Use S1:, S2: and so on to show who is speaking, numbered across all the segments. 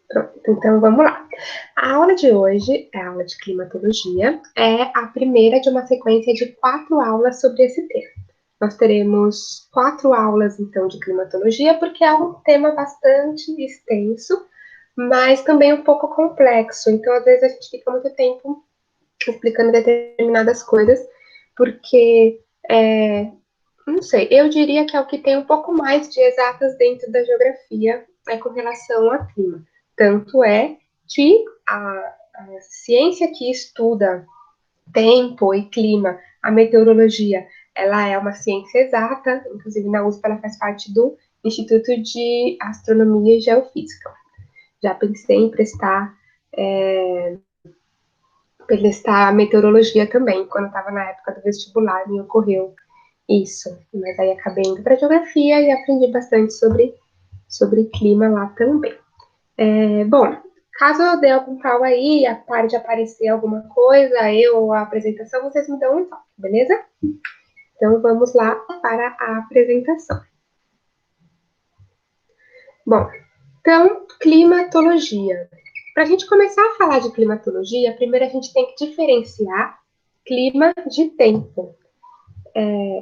S1: Pronto, então vamos lá. A aula de hoje é a aula de climatologia, é a primeira de uma sequência de 4 aulas sobre esse tema. Nós teremos 4 aulas, então, de climatologia, porque é um tema bastante extenso, mas também um pouco complexo. Então, às vezes, a gente fica muito tempo explicando determinadas coisas, porque, não sei, eu diria que é o que tem um pouco mais de exatas dentro da geografia, com relação ao clima. Tanto é que a ciência que estuda tempo e clima, a meteorologia, ela é uma ciência exata, inclusive na USP ela faz parte do Instituto de Astronomia e Geofísica. Já pensei em prestar meteorologia também, quando estava na época do vestibular, me ocorreu isso. Mas aí acabei indo para geografia e aprendi bastante sobre clima lá também. Bom, caso eu dê algum pau aí, pare de aparecer alguma coisa, eu ou a apresentação, vocês me dão um toque, beleza? Então vamos lá para a apresentação. Bom, então, climatologia. Para a gente começar a falar de climatologia, primeiro a gente tem que diferenciar clima de tempo.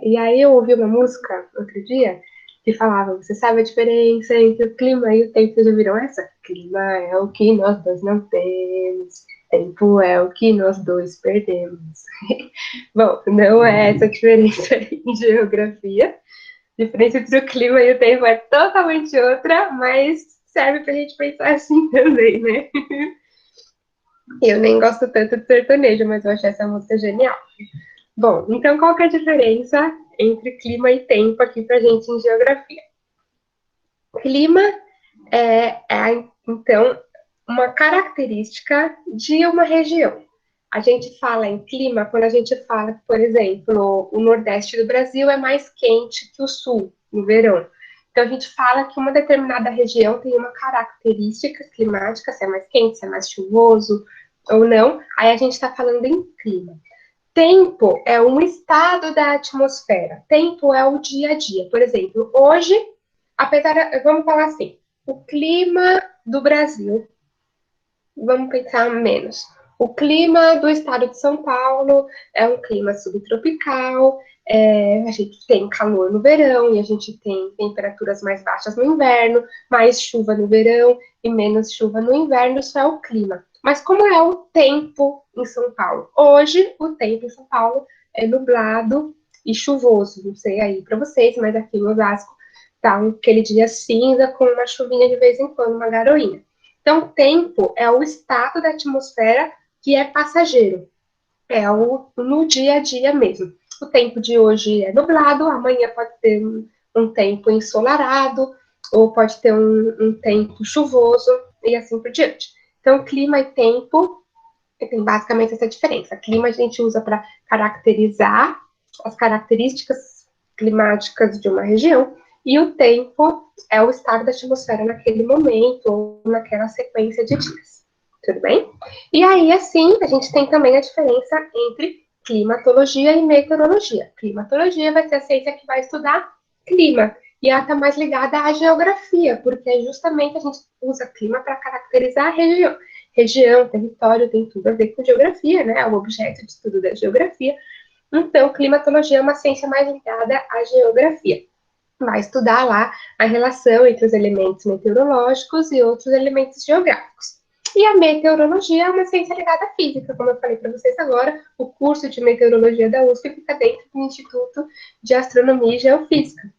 S1: E aí eu ouvi uma música outro dia que falava, você sabe a diferença entre o clima e o tempo? Vocês já viram essa? Clima é o que nós dois não temos, tempo é o que nós dois perdemos. Bom, não é essa a diferença em geografia. A diferença entre o clima e o tempo é totalmente outra, mas serve pra gente pensar assim também, né? Eu nem gosto tanto de sertanejo, mas eu achei essa música genial. Bom, então qual que é a diferença entre clima e tempo aqui pra gente em geografia? Clima então, uma característica de uma região. A gente fala em clima quando a gente fala, por exemplo, o Nordeste do Brasil é mais quente que o Sul, no verão. Então, a gente fala que uma determinada região tem uma característica climática, se é mais quente, se é mais chuvoso ou não. Aí a gente está falando em clima. Tempo é um estado da atmosfera. Tempo é o dia a dia. Por exemplo, hoje, vamos falar assim, o clima do Brasil, vamos pensar menos. O clima do estado de São Paulo é um clima subtropical, a gente tem calor no verão e a gente tem temperaturas mais baixas no inverno, mais chuva no verão e menos chuva no inverno, isso é o clima. Mas como é o tempo em São Paulo? Hoje, o tempo em São Paulo é nublado e chuvoso. Não sei aí para vocês, mas aqui no Osasco tá aquele dia cinza com uma chuvinha de vez em quando, uma garoinha. Então, tempo é o estado da atmosfera que é passageiro, no dia a dia mesmo. O tempo de hoje é nublado, amanhã pode ter um tempo ensolarado, ou pode ter um tempo chuvoso, e assim por diante. Então, clima e tempo tem basicamente essa diferença. Clima a gente usa para caracterizar as características climáticas de uma região, e o tempo é o estado da atmosfera naquele momento ou naquela sequência de dias. Tudo bem? E aí, assim, a gente tem também a diferença entre climatologia e meteorologia. Climatologia vai ser a ciência que vai estudar clima, e ela está mais ligada à geografia, porque justamente a gente usa clima para caracterizar a região. Região, território, tem tudo a ver com geografia, né? É o objeto de estudo da geografia. Então, climatologia é uma ciência mais ligada à geografia. Vai estudar lá a relação entre os elementos meteorológicos e outros elementos geográficos. E a meteorologia é uma ciência ligada à física, como eu falei para vocês agora, o curso de meteorologia da USP fica dentro do Instituto de Astronomia e Geofísica.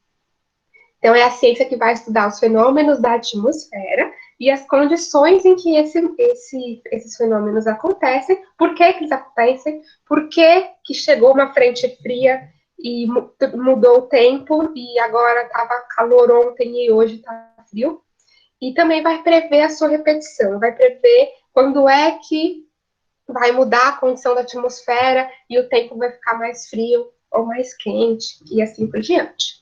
S1: Então, é a ciência que vai estudar os fenômenos da atmosfera e as condições em que esses fenômenos acontecem, por que eles acontecem, por que chegou uma frente fria e mudou o tempo e agora estava calor ontem e hoje está frio. E também vai prever a sua repetição, vai prever quando é que vai mudar a condição da atmosfera e o tempo vai ficar mais frio ou mais quente e assim por diante.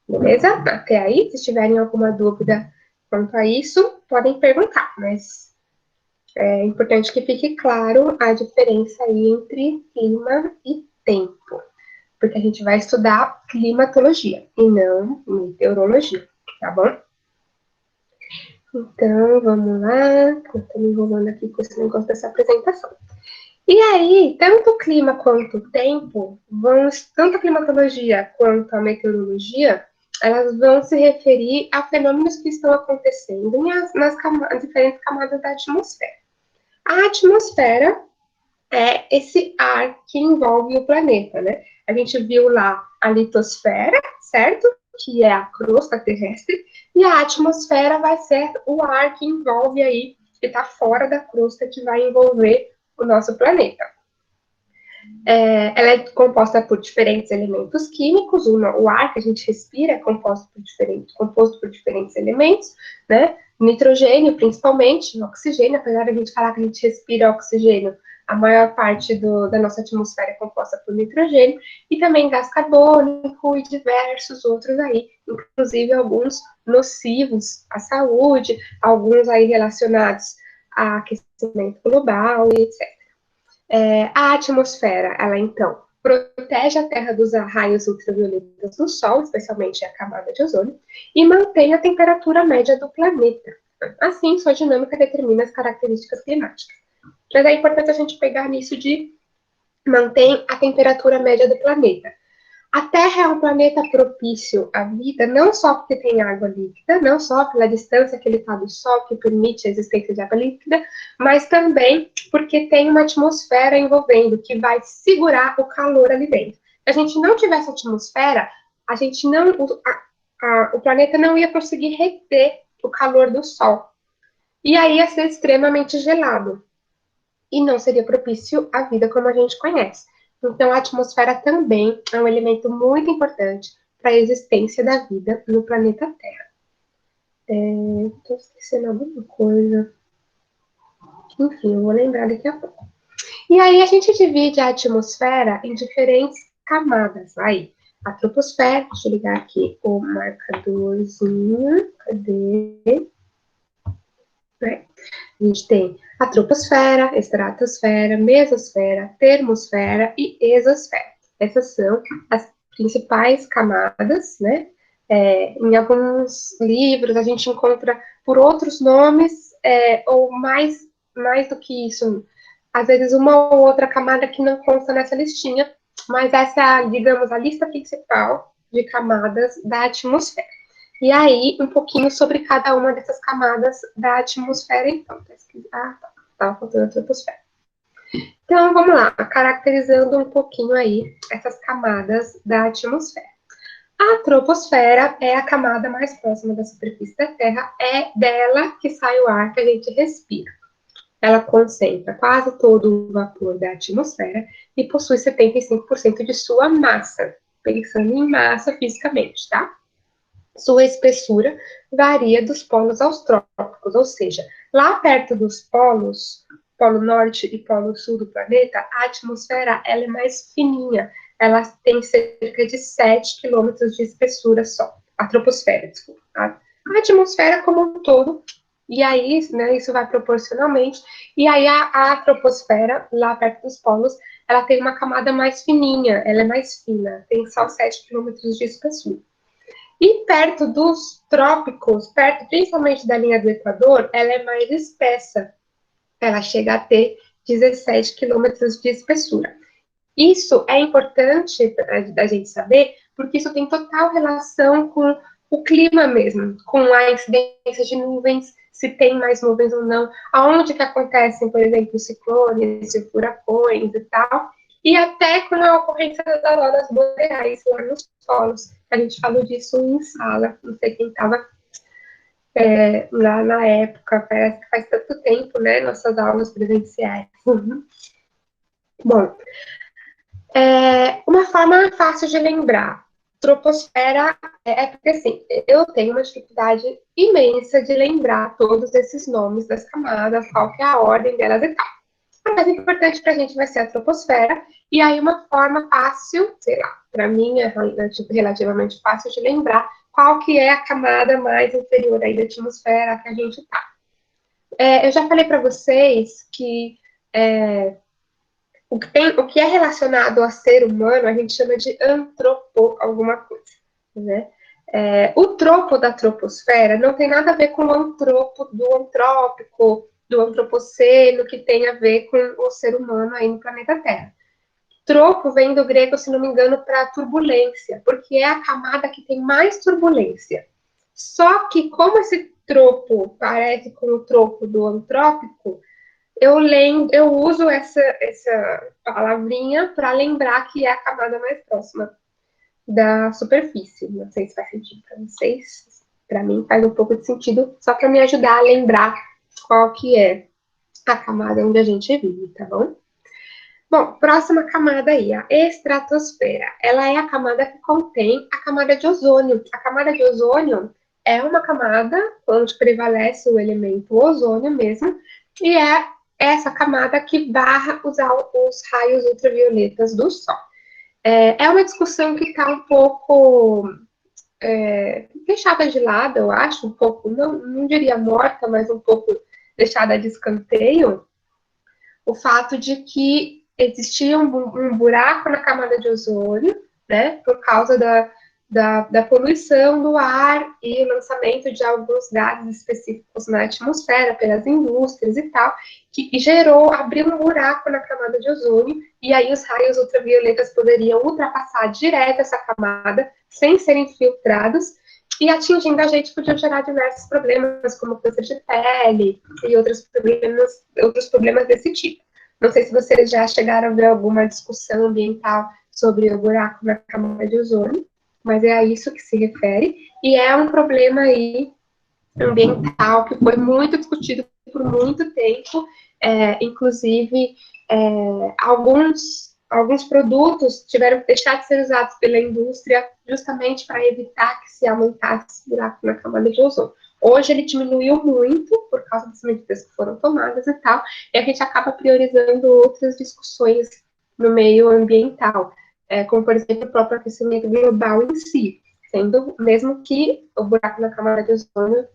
S1: Beleza? Até aí, se tiverem alguma dúvida quanto a isso, podem perguntar, mas é importante que fique claro a diferença aí entre clima e tempo, porque a gente vai estudar climatologia e não meteorologia, tá bom? Então, vamos lá. Eu estou me enrolando aqui com esse negócio dessa apresentação. E aí, tanto o clima quanto o tempo, tanto a climatologia quanto a meteorologia, elas vão se referir a fenômenos que estão acontecendo nas diferentes camadas da atmosfera. A atmosfera é esse ar que envolve o planeta, né? A gente viu lá a litosfera, certo? Que é a crosta terrestre, e a atmosfera vai ser o ar que envolve aí, que está fora da crosta, que vai envolver o nosso planeta. Ela é composta por diferentes elementos químicos, o ar que a gente respira é composto por diferentes elementos, né? Nitrogênio, principalmente, oxigênio, apesar de a gente falar que a gente respira oxigênio, a maior parte da nossa atmosfera é composta por nitrogênio, e também gás carbônico e diversos outros aí, inclusive alguns nocivos à saúde, alguns aí relacionados a aquecimento global e etc. A atmosfera, ela então protege a Terra dos raios ultravioletas do Sol, especialmente a camada de ozônio, e mantém a temperatura média do planeta. Assim, sua dinâmica determina as características climáticas. Mas é importante a gente pegar nisso de mantém a temperatura média do planeta. A Terra é um planeta propício à vida, não só porque tem água líquida, não só pela distância que ele está do Sol, que permite a existência de água líquida, mas também porque tem uma atmosfera envolvendo, que vai segurar o calor ali dentro. Se a gente não tivesse atmosfera, a gente não, o planeta não ia conseguir reter o calor do Sol. E aí ia ser extremamente gelado e não seria propício à vida como a gente conhece. Então, a atmosfera também é um elemento muito importante para a existência da vida no planeta Terra. Estou esquecendo alguma coisa. Enfim, eu vou lembrar daqui a pouco. E aí, a gente divide a atmosfera em diferentes camadas. Aí, a troposfera, deixa eu ligar aqui o marcadorzinho. Cadê? A gente tem a troposfera, estratosfera, mesosfera, termosfera e exosfera. Essas são as principais camadas, né? Em alguns livros a gente encontra por outros nomes, ou mais do que isso, às vezes uma ou outra camada que não consta nessa listinha, mas essa é, digamos, a lista principal de camadas da atmosfera. E aí, um pouquinho sobre cada uma dessas camadas da atmosfera, então. Tá. Estava faltando a troposfera. Então, vamos lá, caracterizando um pouquinho aí essas camadas da atmosfera. A troposfera é a camada mais próxima da superfície da Terra, é dela que sai o ar que a gente respira. Ela concentra quase todo o vapor da atmosfera e possui 75% de sua massa, pensando em massa fisicamente, tá? Sua espessura varia dos polos aos trópicos, ou seja, lá perto dos polos, polo norte e polo sul do planeta, a atmosfera ela é mais fininha, ela tem cerca de 7 quilômetros de espessura só, a troposfera, desculpa. A atmosfera como um todo, e aí, né, isso vai proporcionalmente, e aí a troposfera, lá perto dos polos, ela tem uma camada mais fininha, ela é mais fina, tem só 7 quilômetros de espessura. E perto dos trópicos, perto principalmente da linha do Equador, ela é mais espessa. Ela chega a ter 17 quilômetros de espessura. Isso é importante da gente saber, porque isso tem total relação com o clima mesmo, com a incidência de nuvens, se tem mais nuvens ou não, aonde que acontecem, por exemplo, ciclones, furacões e tal, e até com a ocorrência das auroras boreais lá nos polos. A gente falou disso em sala, não sei quem estava lá na época, parece que faz tanto tempo, né, nossas aulas presenciais. Bom, uma forma fácil de lembrar, troposfera, porque assim, eu tenho uma dificuldade imensa de lembrar todos esses nomes das camadas, qual que é a ordem delas e tal. A mais importante para a gente vai ser a troposfera, e aí uma forma fácil, sei lá, para mim é relativamente fácil de lembrar qual que é a camada mais inferior aí da atmosfera que a gente está. Eu já falei para vocês que o que é relacionado a ser humano, a gente chama de antropo alguma coisa, né? O tropo da troposfera não tem nada a ver com o antropo do antrópico, do antropoceno, que tem a ver com o ser humano aí no planeta Terra. Tropo vem do grego, se não me engano, para turbulência, porque é a camada que tem mais turbulência. Só que, como esse tropo parece com o tropo do antrópico, eu uso essa palavrinha para lembrar que é a camada mais próxima da superfície. Não sei se faz sentido para vocês. Para mim faz um pouco de sentido, só para me ajudar a lembrar qual que é a camada onde a gente vive, tá bom? Bom, próxima camada aí, a estratosfera. Ela é a camada que contém a camada de ozônio. A camada de ozônio é uma camada onde prevalece o elemento ozônio mesmo, e é essa camada que barra os raios ultravioletas do Sol. É uma discussão que está um pouco deixada de lado, eu acho, um pouco, não diria morta, mas um pouco deixada de escanteio, o fato de que existia um buraco na camada de ozônio, né, por causa da poluição do ar e o lançamento de alguns gases específicos na atmosfera pelas indústrias e tal, que abriu um buraco na camada de ozônio, e aí os raios ultravioletas poderiam ultrapassar direto essa camada, sem serem filtrados, e atingindo a gente podiam gerar diversos problemas, como câncer de pele e outros problemas desse tipo. Não sei se vocês já chegaram a ver alguma discussão ambiental sobre o buraco na camada de ozônio, mas é a isso que se refere, e é um problema aí ambiental que foi muito discutido por muito tempo, inclusive alguns produtos tiveram que deixar de ser usados pela indústria justamente para evitar que se aumentasse esse buraco na camada de ozônio. Hoje ele diminuiu muito por causa das medidas que foram tomadas e tal, e a gente acaba priorizando outras discussões no meio ambiental, como, por exemplo, o próprio aquecimento global em si, sendo mesmo que o buraco na camada de ozônio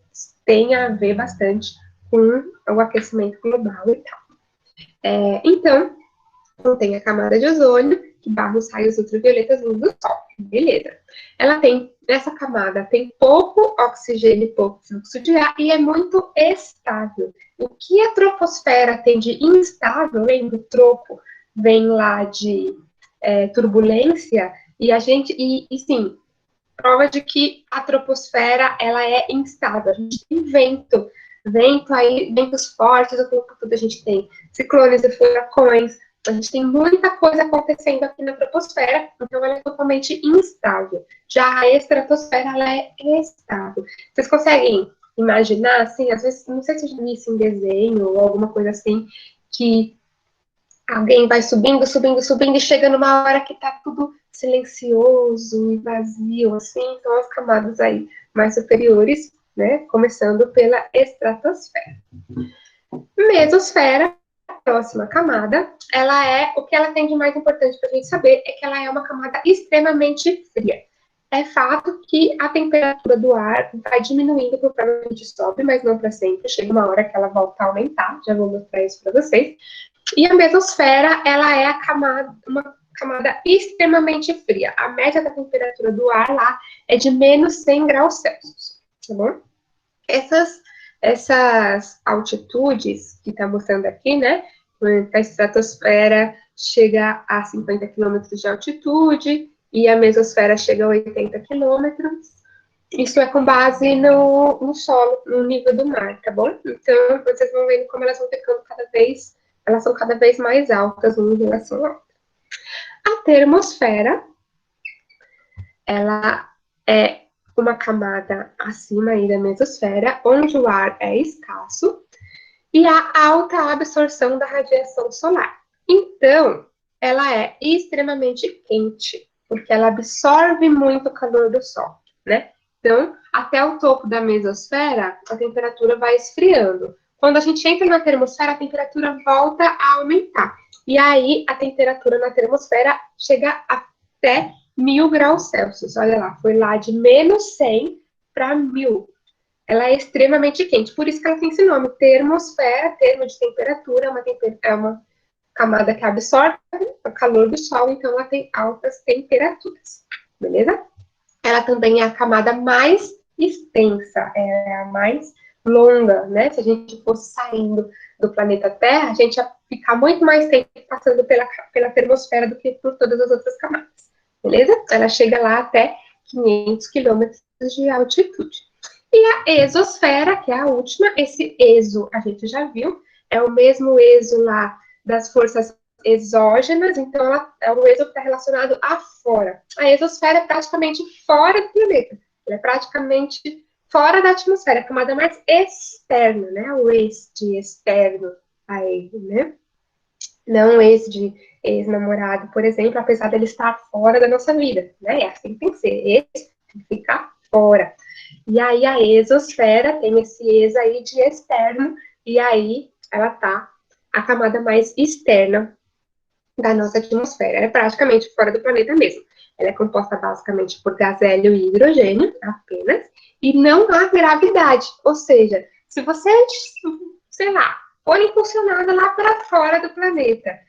S1: tenha a ver bastante com o aquecimento global e tal. Então, contém a camada de ozônio, que barra os raios ultravioletas do Sol. Beleza. Nessa camada tem pouco oxigênio e pouco fluxo de ar e é muito estável. O que a troposfera tem de instável, lembra? O tropo vem lá de turbulência, e sim, prova de que a troposfera ela é instável. A gente tem ventos fortes, o tempo todo a gente tem ciclones e furacões, a gente tem muita coisa acontecendo aqui na troposfera, então ela é totalmente instável. Já a estratosfera, ela é estável. Vocês conseguem imaginar, assim, às vezes, não sei se eu já vi isso em desenho ou alguma coisa assim, que alguém vai subindo, subindo, subindo e chega numa hora que tá tudo silencioso e vazio, assim, são as camadas aí mais superiores, né, começando pela estratosfera. Mesosfera, próxima camada, o que ela tem de mais importante para a gente saber é que ela é uma camada extremamente fria. É fato que a temperatura do ar vai diminuindo conforme a gente sobe, mas não para sempre. Chega uma hora que ela volta a aumentar, já vou mostrar isso para vocês. E a mesosfera, ela é uma camada extremamente fria. A média da temperatura do ar lá é de menos 100 graus Celsius, tá bom? Essas altitudes que está mostrando aqui, né? A estratosfera chega a 50 quilômetros de altitude e a mesosfera chega a 80 quilômetros. Isso é com base no solo, no nível do mar, tá bom? Então, vocês vão vendo como elas vão ficando elas são cada vez mais altas uma em relação à outra. A termosfera, ela é uma camada acima aí da mesosfera, onde o ar é escasso e há alta absorção da radiação solar. Então, ela é extremamente quente, porque ela absorve muito o calor do Sol, né? Então, até o topo da mesosfera, a temperatura vai esfriando. Quando a gente entra na termosfera, a temperatura volta a aumentar. E aí, a temperatura na termosfera chega até 1000 graus Celsius. Olha lá, foi lá de menos 100 para 1000. Ela é extremamente quente, por isso que ela tem esse nome, termosfera, termo de temperatura, é uma camada que absorve o calor do Sol, então ela tem altas temperaturas, beleza? ela também é a camada mais extensa, é a mais longa, né? Se a gente fosse saindo do planeta Terra, a gente ia ficar muito mais tempo passando pela termosfera do que por todas as outras camadas, beleza? Ela chega lá até 500 quilômetros de altitude. E a exosfera, que é a última, esse exo a gente já viu, é o mesmo exo lá das forças exógenas, então ela é um exo que está relacionado a fora. A exosfera é praticamente fora do planeta, ela é praticamente fora da atmosfera, a camada mais externa, né? O ex de externo a ele, né? Não ex de ex-namorado, por exemplo, apesar dele estar fora da nossa vida, né? É assim que tem que ser, ex tem que ficar fora. E aí a exosfera tem esse ex aí de externo, e aí ela tá a camada mais externa da nossa atmosfera. Ela é praticamente fora do planeta mesmo. Ela é composta basicamente por gás hélio e hidrogênio apenas, e não há gravidade. Ou seja, se você, sei lá, for impulsionada lá para fora do planeta,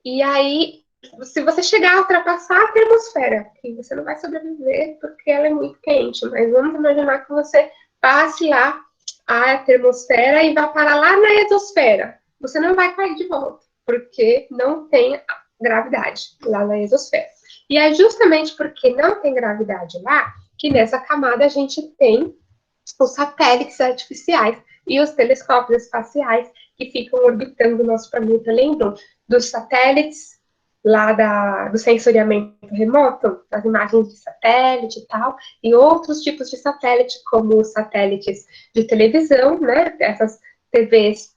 S1: e aí, se você chegar a ultrapassar a termosfera, que você não vai sobreviver porque ela é muito quente, mas vamos imaginar que você passe lá a termosfera e vá parar lá na exosfera. Você não vai cair de volta, porque não tem gravidade lá na exosfera. E é justamente porque não tem gravidade lá que nessa camada a gente tem os satélites artificiais e os telescópios espaciais que ficam orbitando o nosso planeta. Lembram dos satélites lá do sensoriamento remoto, das imagens de satélite e tal, e outros tipos de satélite, como os satélites de televisão, né? Essas TVs,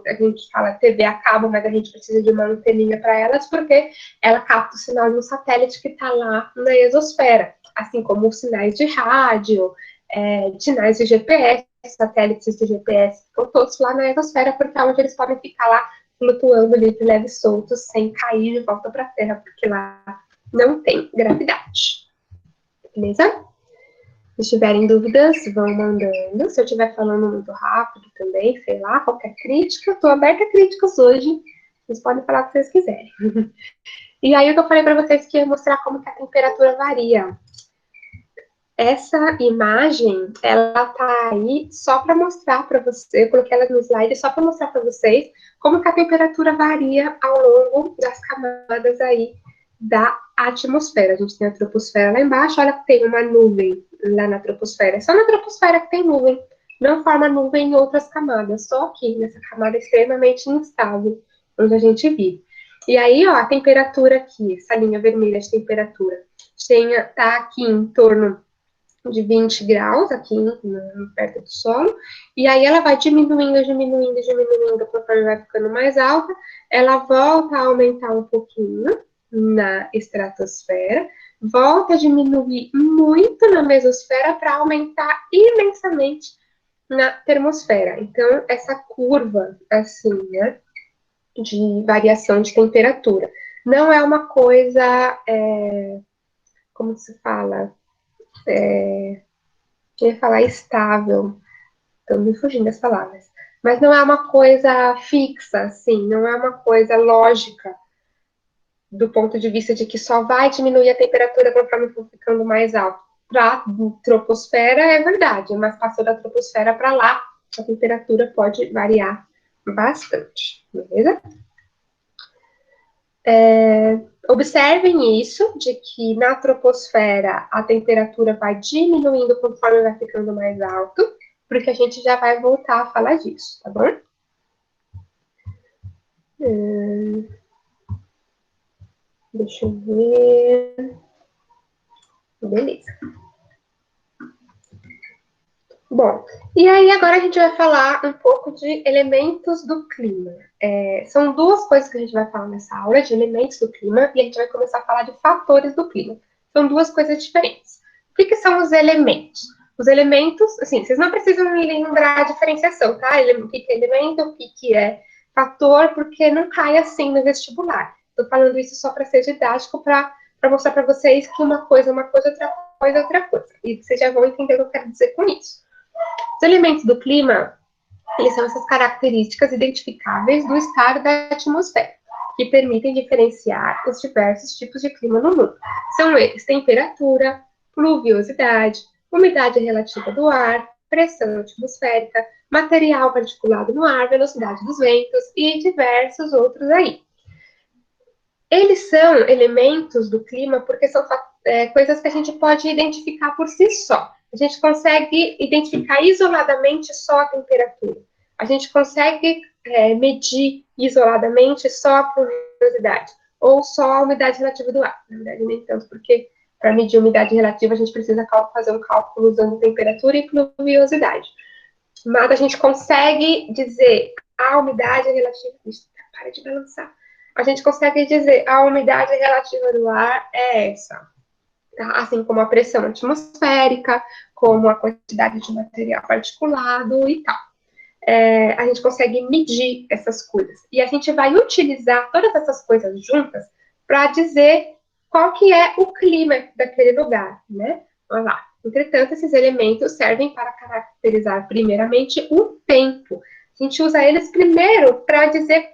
S1: a gente fala TV a cabo, mas a gente precisa de uma anteninha para elas, porque ela capta o sinal de um satélite que está lá na exosfera, assim como os sinais de rádio, sinais de GPS, satélites de GPS, estão todos lá na exosfera, porque é onde eles podem ficar lá flutuando livre, leve, soltos, sem cair de volta para a Terra, porque lá não tem gravidade. Beleza? Se tiverem dúvidas, vão mandando. Se eu estiver falando muito rápido também, sei lá, qualquer crítica, estou aberta a críticas hoje. Vocês podem falar o que vocês quiserem. E aí, o que eu falei para vocês que ia mostrar como que a temperatura varia. Essa imagem, ela tá aí só para mostrar para você, eu coloquei ela no slide só para mostrar para vocês como que a temperatura varia ao longo das camadas aí da atmosfera. A gente tem a troposfera lá embaixo, olha que tem uma nuvem lá na troposfera. É só na troposfera que tem nuvem, não forma nuvem em outras camadas, só aqui, nessa camada extremamente instável, onde a gente vive. E aí, ó, a temperatura aqui, essa linha vermelha de temperatura, tá aqui em torno de 20 graus aqui perto do solo, e aí ela vai diminuindo, diminuindo, diminuindo conforme vai ficando mais alta, ela volta a aumentar um pouquinho na estratosfera, volta a diminuir muito na mesosfera para aumentar imensamente na termosfera. Então, essa curva, assim, né, de variação de temperatura, não é uma coisa, como se fala, eu ia falar estável, estou me fugindo das palavras, mas não é uma coisa fixa, assim, não é uma coisa lógica, do ponto de vista de que só vai diminuir a temperatura conforme for ficando mais alto. Para a troposfera é verdade, mas passou da troposfera para lá, a temperatura pode variar bastante, beleza? Observem isso, de que na troposfera a temperatura vai diminuindo conforme vai ficando mais alto, porque a gente já vai voltar a falar disso, tá bom? Deixa eu ver. Beleza. Bom, e aí agora a gente vai falar um pouco de elementos do clima. São duas coisas que a gente vai falar nessa aula, de elementos do clima, e a gente vai começar a falar de fatores do clima. São duas coisas diferentes. O que são os elementos? Os elementos, assim, vocês não precisam lembrar a diferenciação, tá? O que é elemento, o que é fator, porque não cai assim no vestibular. Estou falando isso só para ser didático, para mostrar para vocês que uma coisa é uma coisa, outra coisa. E vocês já vão entender o que eu quero dizer com isso. Os elementos do clima, eles são essas características identificáveis do estado da atmosfera, que permitem diferenciar os diversos tipos de clima no mundo. São eles temperatura, pluviosidade, umidade relativa do ar, pressão atmosférica, material particulado no ar, velocidade dos ventos e diversos outros aí. Eles são elementos do clima porque são coisas que a gente pode identificar por si só. A gente consegue identificar isoladamente só a temperatura. A gente consegue medir isoladamente só a pluviosidade ou só a umidade relativa do ar. Na verdade, nem tanto, porque para medir a umidade relativa a gente precisa fazer um cálculo usando temperatura e pluviosidade. Mas a gente consegue dizer a umidade relativa... Para de balançar. A gente consegue dizer a umidade relativa do ar é essa. Tá? Assim como a pressão atmosférica, como a quantidade de material particulado e tal. A gente consegue medir essas coisas. E a gente vai utilizar todas essas coisas juntas para dizer qual que é o clima daquele lugar, né? Olha lá. Entretanto, esses elementos servem para caracterizar primeiramente o tempo. A gente usa eles primeiro para dizer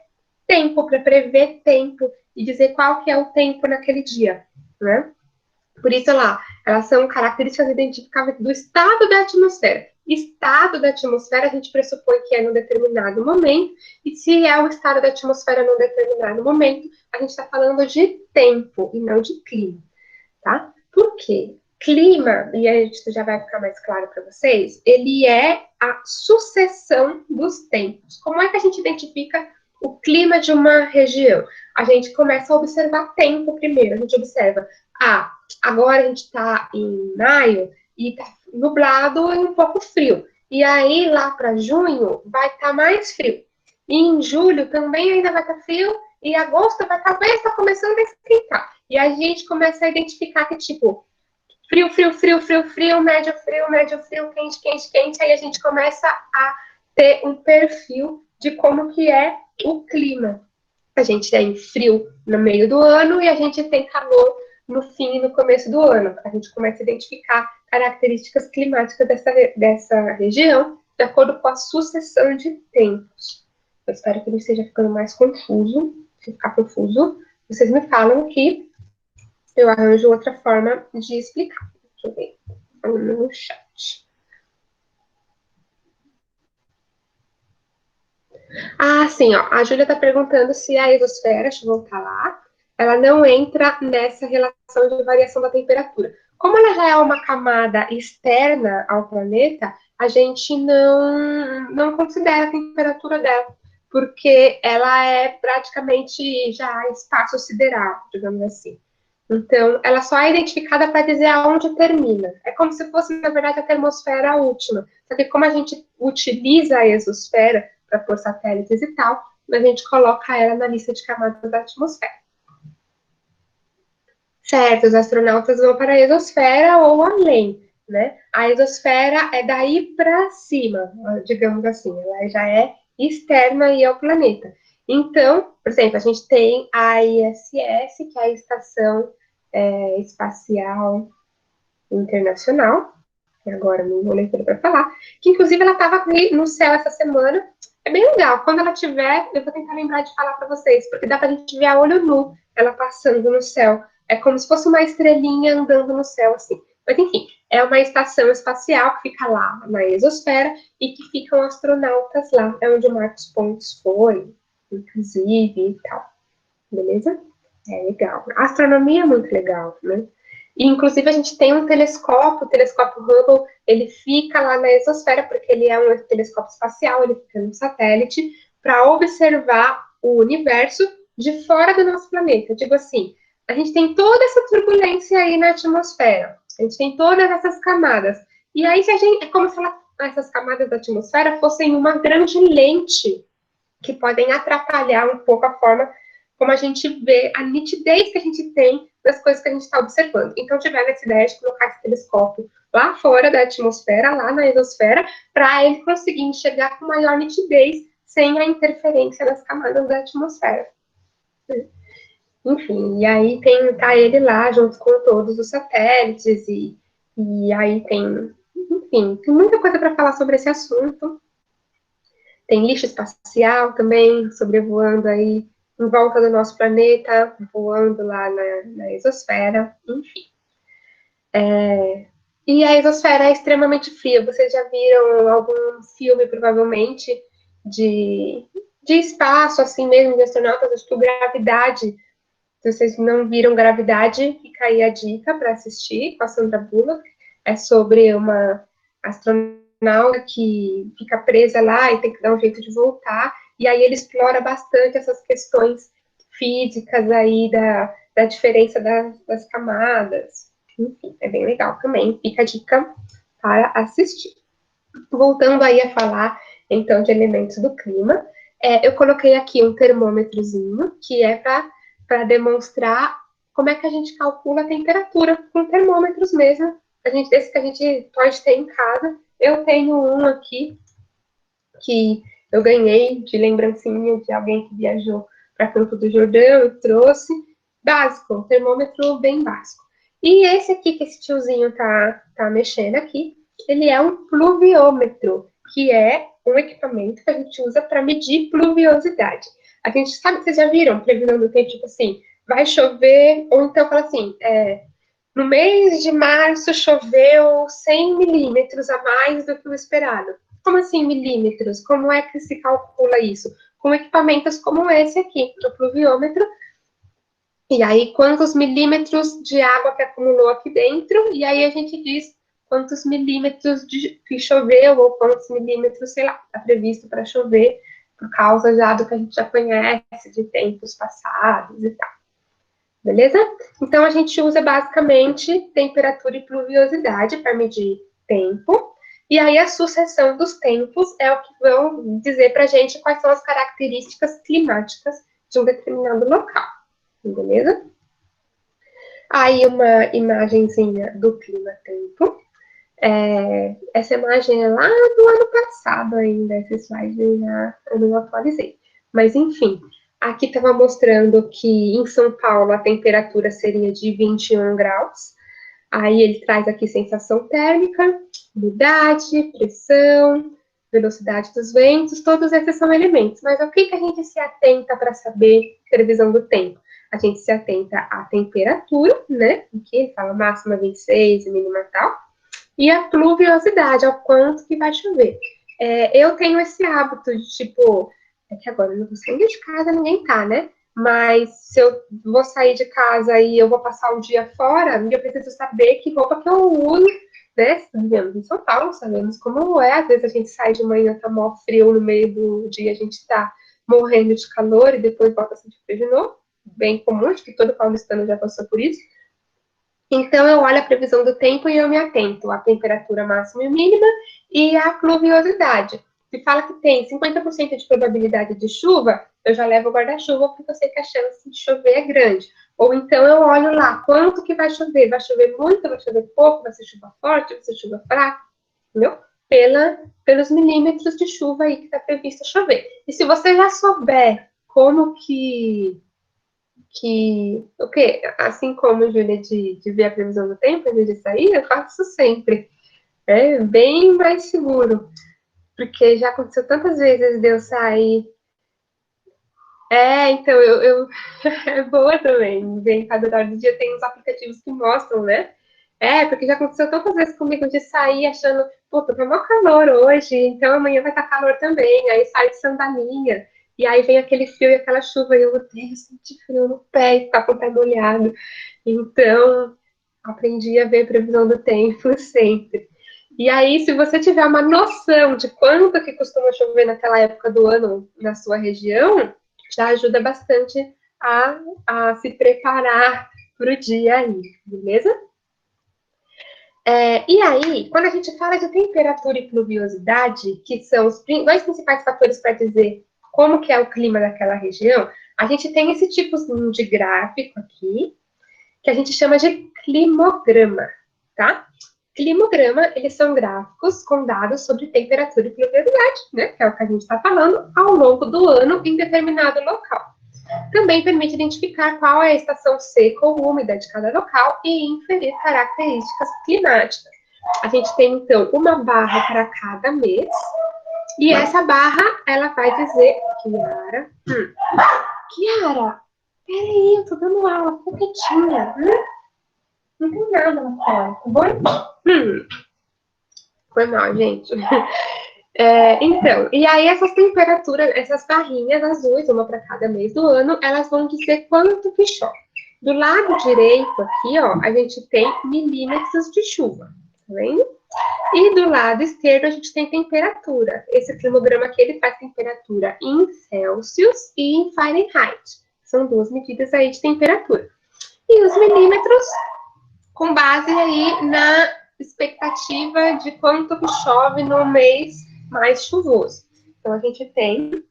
S1: tempo, para prever tempo e dizer qual que é o tempo naquele dia, né? Por isso, lá, elas são características identificáveis do estado da atmosfera. Estado da atmosfera, a gente pressupõe que é num determinado momento, e se é o estado da atmosfera num determinado momento, a gente está falando de tempo e não de clima, tá? Por quê? Clima, e aí isso já vai ficar mais claro para vocês, ele é a sucessão dos tempos. Como é que a gente identifica o clima de uma região? A gente começa a observar tempo primeiro. A gente observa, agora a gente está em maio e está nublado e um pouco frio. E aí, lá para junho, vai estar mais frio. E em julho também ainda vai estar frio. E agosto vai talvez estar começando a esquentar. E a gente começa a identificar que, tipo, frio, frio, frio, frio, frio, médio, frio, quente, quente, quente. Aí a gente começa a ter um perfil de como que é o clima. A gente tem frio no meio do ano e a gente tem calor no fim e no começo do ano. A gente começa a identificar características climáticas dessa região de acordo com a sucessão de tempos. Eu espero que não esteja ficando mais confuso. Se ficar confuso, vocês me falam que eu arranjo outra forma de explicar. Deixa eu ver no chat. Sim, ó. A Júlia está perguntando se a exosfera, deixa eu voltar lá, ela não entra nessa relação de variação da temperatura. Como ela já é uma camada externa ao planeta, a gente não considera a temperatura dela, porque ela é praticamente já espaço sideral, digamos assim. Então, ela só é identificada para dizer aonde termina. É como se fosse, na verdade, a termosfera última. Só que como a gente utiliza a exosfera para pôr satélites e tal, a gente coloca ela na lista de camadas da atmosfera. Certo, os astronautas vão para a exosfera ou além, né? A exosfera é daí para cima, digamos assim, ela já é externa e ao planeta. Então, por exemplo, a gente tem a ISS, que é a Estação Espacial Internacional, que agora não vou ler tudo para falar, que inclusive ela estava no céu essa semana. É bem legal. Quando ela tiver, eu vou tentar lembrar de falar para vocês, porque dá para a gente ver a olho nu ela passando no céu. É como se fosse uma estrelinha andando no céu, assim. Mas enfim, é uma estação espacial que fica lá na exosfera e que ficam astronautas lá. É onde o Marcos Pontes foi, inclusive, e tal. Beleza? É legal. A astronomia é muito legal, né? E, inclusive, a gente tem um telescópio, o telescópio Hubble, ele fica lá na exosfera, porque ele é um telescópio espacial, ele fica no satélite, para observar o universo de fora do nosso planeta. Eu digo assim, a gente tem toda essa turbulência aí na atmosfera, a gente tem todas essas camadas. E aí, se a gente, é como se essas camadas da atmosfera fossem uma grande lente que podem atrapalhar um pouco a forma como a gente vê, a nitidez que a gente tem das coisas que a gente está observando. Então, tiveram essa ideia de colocar esse telescópio lá fora da atmosfera, lá na exosfera, para ele conseguir enxergar com maior nitidez, sem a interferência das camadas da atmosfera. Enfim, e aí tá ele lá, junto com todos os satélites, e aí enfim, tem muita coisa para falar sobre esse assunto. Tem lixo espacial também, sobrevoando aí em volta do nosso planeta, voando lá na exosfera, enfim. E a exosfera é extremamente fria. Vocês já viram algum filme, provavelmente, de, de espaço, assim mesmo, de astronautas? Acho que o Gravidade. Se vocês não viram Gravidade, fica aí a dica para assistir com a Sandra Bullock. É sobre uma astronauta que fica presa lá e tem que dar um jeito de voltar. E aí ele explora bastante essas questões físicas aí da diferença das camadas. Enfim, é bem legal também. Fica a dica para assistir. Voltando aí a falar, então, de elementos do clima, eu coloquei aqui um termômetrozinho, que é para demonstrar como é que a gente calcula a temperatura, com termômetros mesmo, esse que a gente pode ter em casa. Eu tenho um aqui, que eu ganhei de lembrancinha de alguém que viajou para Campo do Jordão e trouxe, básico, um termômetro bem básico. E esse aqui que esse tiozinho tá mexendo aqui, ele é um pluviômetro, que é um equipamento que a gente usa para medir pluviosidade. A gente sabe, vocês já viram previsão do tempo, tipo assim, vai chover, ou então fala assim, no mês de março choveu 100 milímetros a mais do que o esperado. Como assim milímetros? Como é que se calcula isso? Com equipamentos como esse aqui, o pluviômetro. E aí, quantos milímetros de água que acumulou aqui dentro, e aí a gente diz quantos milímetros que choveu, ou quantos milímetros, sei lá, está previsto para chover, por causa já do que a gente já conhece de tempos passados e tal. Beleza? Então, a gente usa basicamente temperatura e pluviosidade para medir tempo. E aí, a sucessão dos tempos é o que vão dizer para a gente quais são as características climáticas de um determinado local. Beleza? Aí, uma imagenzinha do clima-tempo. Essa imagem é lá do ano passado ainda, esse slide eu não atualizei. Mas, enfim, aqui estava mostrando que em São Paulo a temperatura seria de 21 graus. Aí ele traz aqui sensação térmica, umidade, pressão, velocidade dos ventos, todos esses são elementos. Mas o que a gente se atenta para saber previsão do tempo? A gente se atenta à temperatura, né? Aqui fala máxima 26 e mínima tal, e a pluviosidade, ao quanto que vai chover. Eu tenho esse hábito de, tipo, é que agora eu não vou sair de casa, ninguém tá, né? Mas se eu vou sair de casa e eu vou passar um dia fora, eu preciso saber que roupa que eu uso, né? Vivemos em São Paulo, sabemos como é. Às vezes a gente sai de manhã, tá mó frio, no meio do dia a gente tá morrendo de calor e depois volta a sentir frio de novo. Bem comum, acho que todo paulistano já passou por isso. Então, eu olho a previsão do tempo e eu me atento à temperatura máxima e mínima e à pluviosidade. Se fala que tem 50% de probabilidade de chuva, eu já levo o guarda-chuva porque eu sei que a chance de chover é grande. Ou então eu olho lá, quanto que vai chover? Vai chover muito, vai chover pouco, vai ser chuva forte, vai ser chuva fraca, entendeu? Pelos milímetros de chuva aí que está previsto chover. E se você já souber como o quê? Assim como, Júlia, de ver a previsão do tempo antes de sair, eu faço isso sempre. É bem mais seguro. Porque já aconteceu tantas vezes de eu sair. Então, é boa também. Ver em cada hora do dia tem uns aplicativos que mostram, né? Porque já aconteceu tantas vezes comigo de sair achando, puta, tá mó calor hoje, então amanhã vai estar calor também. Aí sai de sandalinha, e aí vem aquele frio e aquela chuva, e eu odeio sentir frio no pé e ficar com o pé molhado. Então, aprendi a ver previsão do tempo sempre. E aí, se você tiver uma noção de quanto que costuma chover naquela época do ano na sua região, já ajuda bastante a se preparar para o dia aí, beleza? E aí, quando a gente fala de temperatura e pluviosidade, que são os dois principais fatores para dizer como que é o clima daquela região, a gente tem esse tipo de gráfico aqui, que a gente chama de climograma, tá? Climograma, eles são gráficos com dados sobre temperatura e pluviosidade, né? Que é o que a gente está falando, ao longo do ano em determinado local. Também permite identificar qual é a estação seca ou úmida de cada local e inferir características climáticas. A gente tem, então, uma barra para cada mês, e essa barra, ela vai dizer... Kiara, peraí, eu tô dando aula, fica quietinha. Não tem nada na tela, tá bom? Foi mal, gente. Então, e aí essas temperaturas, essas barrinhas azuis, uma para cada mês do ano, elas vão dizer quanto que chove. Do lado direito aqui, ó, a gente tem milímetros de chuva, tá vendo? E do lado esquerdo a gente tem temperatura. Esse climograma aqui, ele faz temperatura em Celsius e em Fahrenheit. São duas medidas aí de temperatura. E os milímetros com base aí na expectativa de quanto que chove no mês mais chuvoso. Então, a gente tem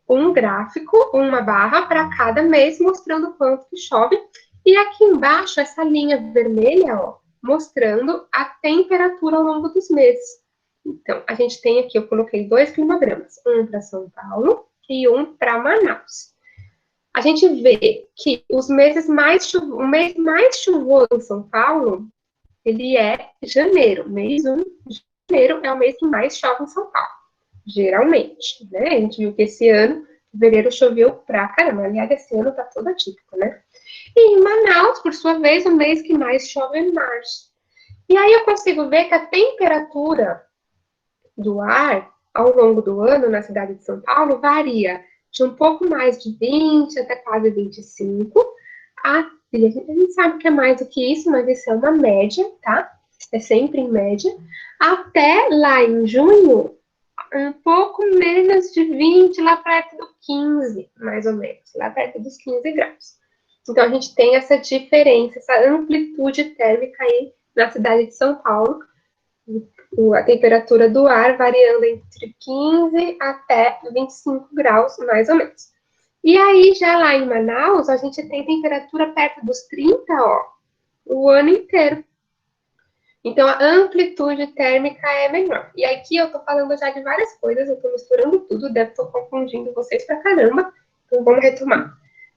S1: um gráfico, uma barra para cada mês, mostrando quanto que chove. E aqui embaixo, essa linha vermelha, ó, mostrando a temperatura ao longo dos meses. Então, a gente tem aqui, eu coloquei dois climogramas, um para São Paulo e um para Manaus. A gente vê que os meses o mês mais chuvoso em São Paulo, ele é janeiro. Mês 1 de janeiro é o mês que mais chove em São Paulo, geralmente, né? A gente viu que esse ano, fevereiro, choveu pra caramba. Aliás, esse ano tá todo atípico, né? E em Manaus, por sua vez, o mês que mais chove é março. E aí eu consigo ver que a temperatura do ar ao longo do ano na cidade de São Paulo varia de um pouco mais de 20 até quase 25. A gente sabe que é mais do que isso, mas isso é uma média, tá? É sempre em média. Até lá em junho, um pouco menos de 20, lá perto do 15, mais ou menos, lá perto dos 15 graus. Então, a gente tem essa diferença, essa amplitude térmica aí na cidade de São Paulo, a temperatura do ar variando entre 15 até 25 graus, mais ou menos. E aí, já lá em Manaus, a gente tem temperatura perto dos 30, ó, o ano inteiro. Então, a amplitude térmica é menor. E aqui eu tô falando já de várias coisas, eu tô misturando tudo, deve estar confundindo vocês pra caramba. Então, vamos retomar.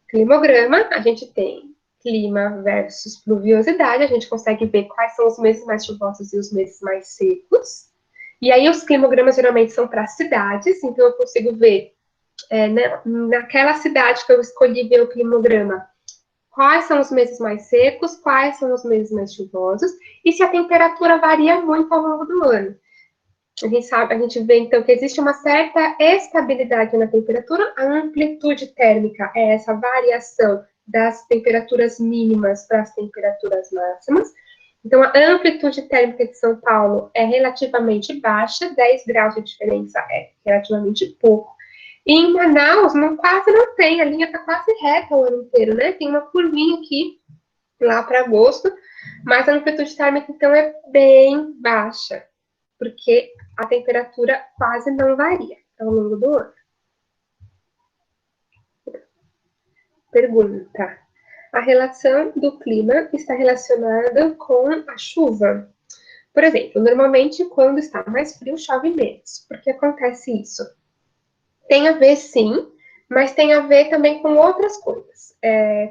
S1: Climograma, a gente tem clima versus pluviosidade, a gente consegue ver quais são os meses mais chuvosos e os meses mais secos. E aí, os climogramas geralmente são para cidades, então eu consigo ver naquela cidade que eu escolhi ver o climograma, quais são os meses mais secos, quais são os meses mais chuvosos, e se a temperatura varia muito ao longo do ano. A gente vê então que existe uma certa estabilidade na temperatura, a amplitude térmica é essa variação das temperaturas mínimas para as temperaturas máximas. Então, a amplitude térmica de São Paulo é relativamente baixa, 10 graus de diferença é relativamente pouco. E em Manaus, quase não tem, a linha está quase reta o ano inteiro, né? Tem uma curvinha aqui, lá para agosto, mas a amplitude térmica, então, é bem baixa, porque a temperatura quase não varia ao longo do ano. Pergunta: a relação do clima está relacionada com a chuva? Por exemplo, normalmente quando está mais frio, chove menos. Por que acontece isso? Tem a ver, sim, mas tem a ver também com outras coisas,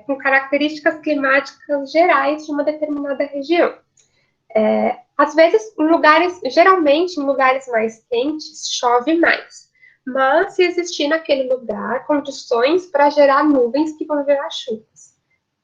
S1: com características climáticas gerais de uma determinada região. Às vezes, geralmente em lugares mais quentes, chove mais. Mas se existir naquele lugar condições para gerar nuvens que vão gerar chuvas.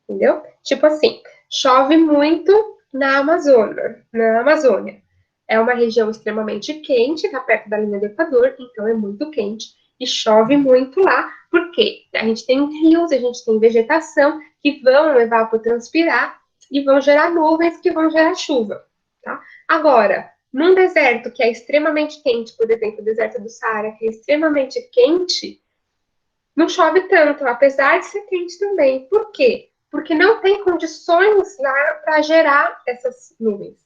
S1: Entendeu? Tipo assim, chove muito na Amazônia. É uma região extremamente quente, está perto da linha do Equador, então é muito quente. E chove muito lá, porque a gente tem rios, a gente tem vegetação que vão evapotranspirar e vão gerar nuvens que vão gerar chuva. Tá? Agora, num deserto que é extremamente quente, por exemplo, o deserto do Saara, que é extremamente quente, não chove tanto, apesar de ser quente também. Por quê? Porque não tem condições lá para gerar essas nuvens.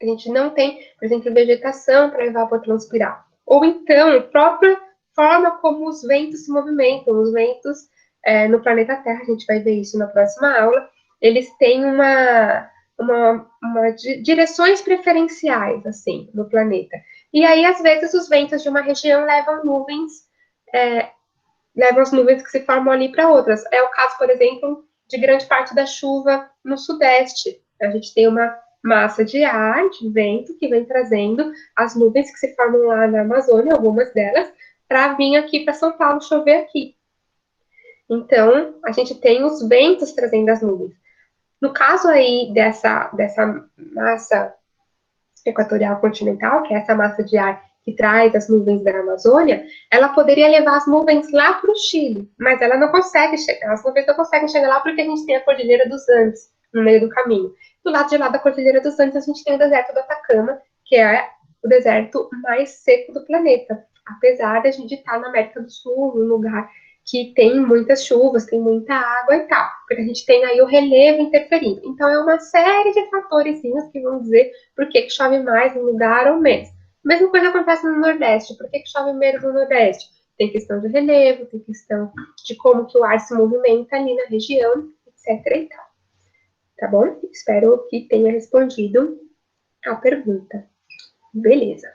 S1: A gente não tem, por exemplo, vegetação para evapotranspirar. Ou então, a própria forma como os ventos se movimentam. Os ventos no planeta Terra, a gente vai ver isso na próxima aula, eles têm direções preferenciais, assim, no planeta. E aí, às vezes, os ventos de uma região levam as nuvens que se formam ali para outras. É o caso, por exemplo, de grande parte da chuva no Sudeste. A gente tem uma massa de ar, de vento, que vem trazendo as nuvens que se formam lá na Amazônia, algumas delas, para vir aqui para São Paulo chover aqui. Então, a gente tem os ventos trazendo as nuvens. No caso aí dessa massa equatorial continental, que é essa massa de ar que traz as nuvens da Amazônia, ela poderia levar as nuvens lá para o Chile, mas ela não consegue chegar, as nuvens não conseguem chegar lá porque a gente tem a Cordilheira dos Andes no meio do caminho. Do lado de lá da Cordilheira dos Andes, a gente tem o deserto do Atacama, que é o deserto mais seco do planeta, apesar de a gente estar na América do Sul, num lugar que tem muitas chuvas, tem muita água e tal, porque a gente tem aí o relevo interferindo. Então, é uma série de fatores que vão dizer por que chove mais num lugar ou menos. A mesma coisa acontece no Nordeste. Por que chove menos no Nordeste? Tem questão de relevo, tem questão de como que o ar se movimenta ali na região, etc. e tal. Tá bom? Espero que tenha respondido a pergunta. Beleza.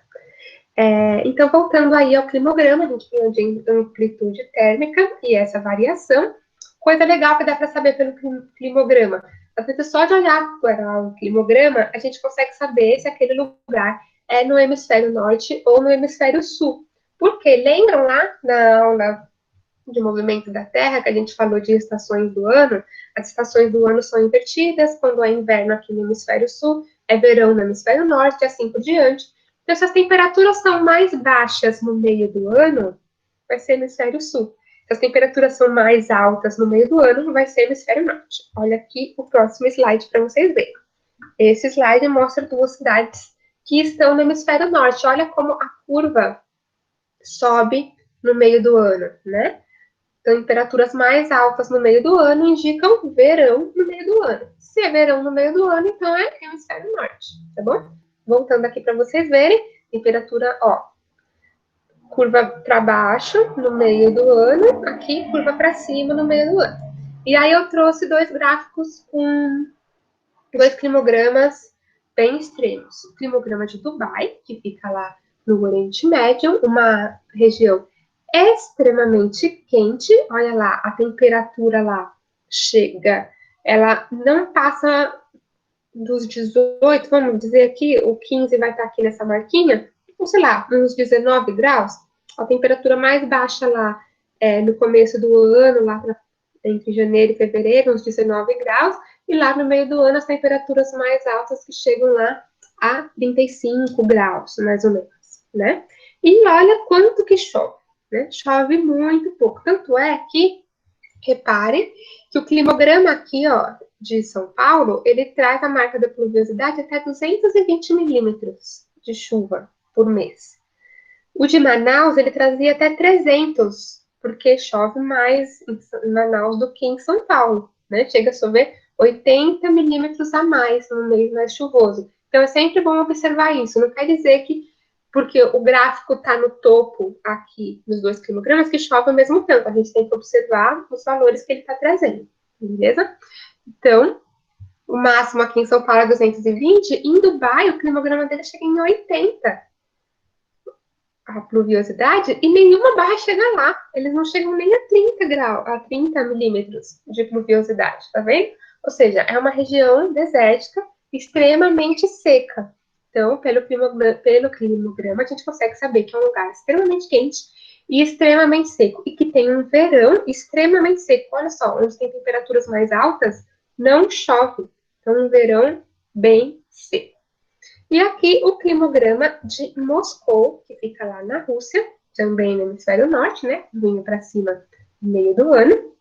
S1: Então, voltando aí ao climograma, a gente tem a amplitude térmica e essa variação. Coisa legal que dá para saber pelo climograma. Às vezes, só de olhar para o climograma, a gente consegue saber se aquele lugar é no hemisfério norte ou no hemisfério sul. Porque lembram lá na aula de movimento da Terra, que a gente falou de estações do ano? As estações do ano são invertidas, quando é inverno aqui no hemisfério sul, é verão no hemisfério norte, e assim por diante. Então, se as temperaturas são mais baixas no meio do ano, vai ser hemisfério sul. Se as temperaturas são mais altas no meio do ano, vai ser hemisfério norte. Olha aqui o próximo slide para vocês verem. Esse slide mostra duas cidades que estão no hemisfério norte. Olha como a curva sobe no meio do ano, né? Temperaturas mais altas no meio do ano indicam verão no meio do ano. Se é verão no meio do ano, então é hemisfério norte, tá bom? Voltando aqui para vocês verem, temperatura, ó, curva para baixo no meio do ano, aqui curva para cima no meio do ano. E aí eu trouxe dois gráficos com dois climogramas bem extremos. O climograma de Dubai, que fica lá no Oriente Médio, uma região extremamente quente. Olha lá, a temperatura lá chega, ela não passa dos 18, vamos dizer aqui, o 15 vai estar aqui nessa marquinha, ou sei lá, uns 19 graus. A temperatura mais baixa lá no começo do ano, lá pra, entre janeiro e fevereiro, uns 19 graus, e lá no meio do ano as temperaturas mais altas que chegam lá a 35 graus, mais ou menos, né? E olha quanto que chove, né? Chove muito pouco. Tanto é que, repare, que o climograma aqui, ó, de São Paulo, ele traz a marca da pluviosidade até 220 milímetros de chuva por mês. O de Manaus, ele trazia até 300, porque chove mais em Manaus do que em São Paulo, né? Chega a chover 80 milímetros a mais no mês mais chuvoso. Então, é sempre bom observar isso. Não quer dizer que, porque o gráfico está no topo aqui nos dois quilogramas, que chove ao mesmo tempo. A gente tem que observar os valores que ele está trazendo, beleza? Então, o máximo aqui em São Paulo é 220, em Dubai o climograma dele chega em 80, a pluviosidade, e nenhuma barra chega lá. Eles não chegam nem a 30 graus, a 30 milímetros de pluviosidade, tá vendo? Ou seja, é uma região desértica extremamente seca. Então, pelo climograma, a gente consegue saber que é um lugar extremamente quente e extremamente seco, e que tem um verão extremamente seco. Olha só, onde tem temperaturas mais altas, não chove. Então, um verão bem seco. E aqui o climograma de Moscou, que fica lá na Rússia, também no hemisfério norte, né? Vindo para cima no meio do ano.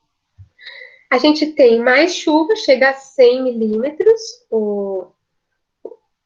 S1: A gente tem mais chuva, chega a 100 milímetros,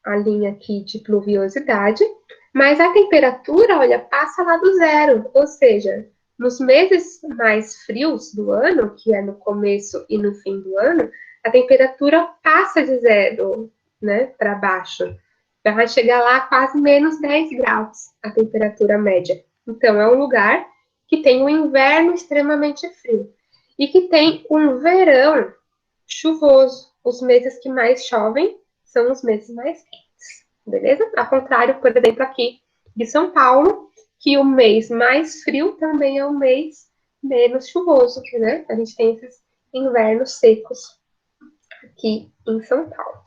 S1: a linha aqui de pluviosidade, mas a temperatura, olha, passa lá do zero, ou seja, nos meses mais frios do ano, que é no começo e no fim do ano, a temperatura passa de zero, né, para baixo. Vai chegar lá a quase menos 10 graus, a temperatura média. Então, é um lugar que tem um inverno extremamente frio e que tem um verão chuvoso. Os meses que mais chovem são os meses mais quentes, beleza? Ao contrário, por exemplo, aqui de São Paulo, que o mês mais frio também é o mês menos chuvoso, né? A gente tem esses invernos secos aqui em São Paulo.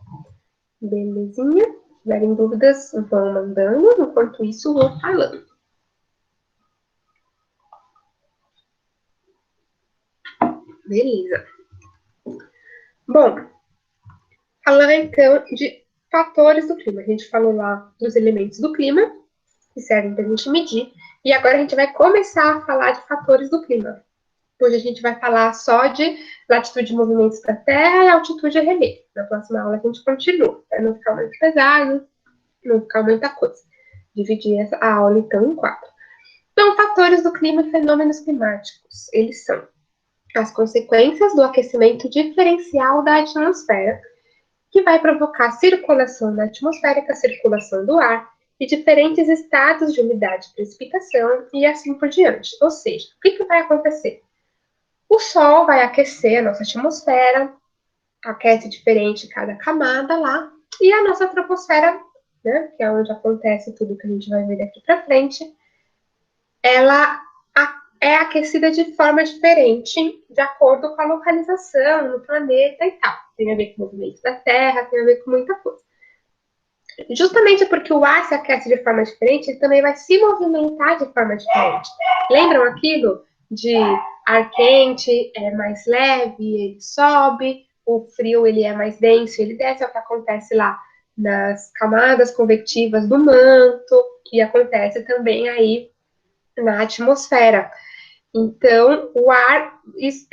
S1: Belezinha? Se tiverem dúvidas, vão mandando, enquanto isso, vou falando. Beleza. Bom, falar, então, de fatores do clima. A gente falou lá dos elementos do clima, que servem para a gente medir, e agora a gente vai começar a falar de fatores do clima. Hoje a gente vai falar só de latitude e movimentos da Terra e altitude e relevo. Na próxima aula a gente continua, para não ficar muito pesado, não ficar muita coisa. Dividir a aula, então, em 4. Então, fatores do clima e fenômenos climáticos. Eles são as consequências do aquecimento diferencial da atmosfera, que vai provocar circulação na atmosférica, circulação do ar, e diferentes estados de umidade e precipitação, e assim por diante. Ou seja, o que vai acontecer? O Sol vai aquecer a nossa atmosfera, aquece diferente cada camada lá, e a nossa troposfera, né, que é onde acontece tudo que a gente vai ver daqui para frente, ela é aquecida de forma diferente, de acordo com a localização no planeta e tal. Tem a ver com o movimento da Terra, tem a ver com muita coisa. Justamente porque o ar se aquece de forma diferente, ele também vai se movimentar de forma diferente. Lembram aquilo de ar quente é mais leve, ele sobe, o frio ele é mais denso, ele desce, é o que acontece lá nas camadas convectivas do manto, e acontece também aí na atmosfera. Então, o ar, esse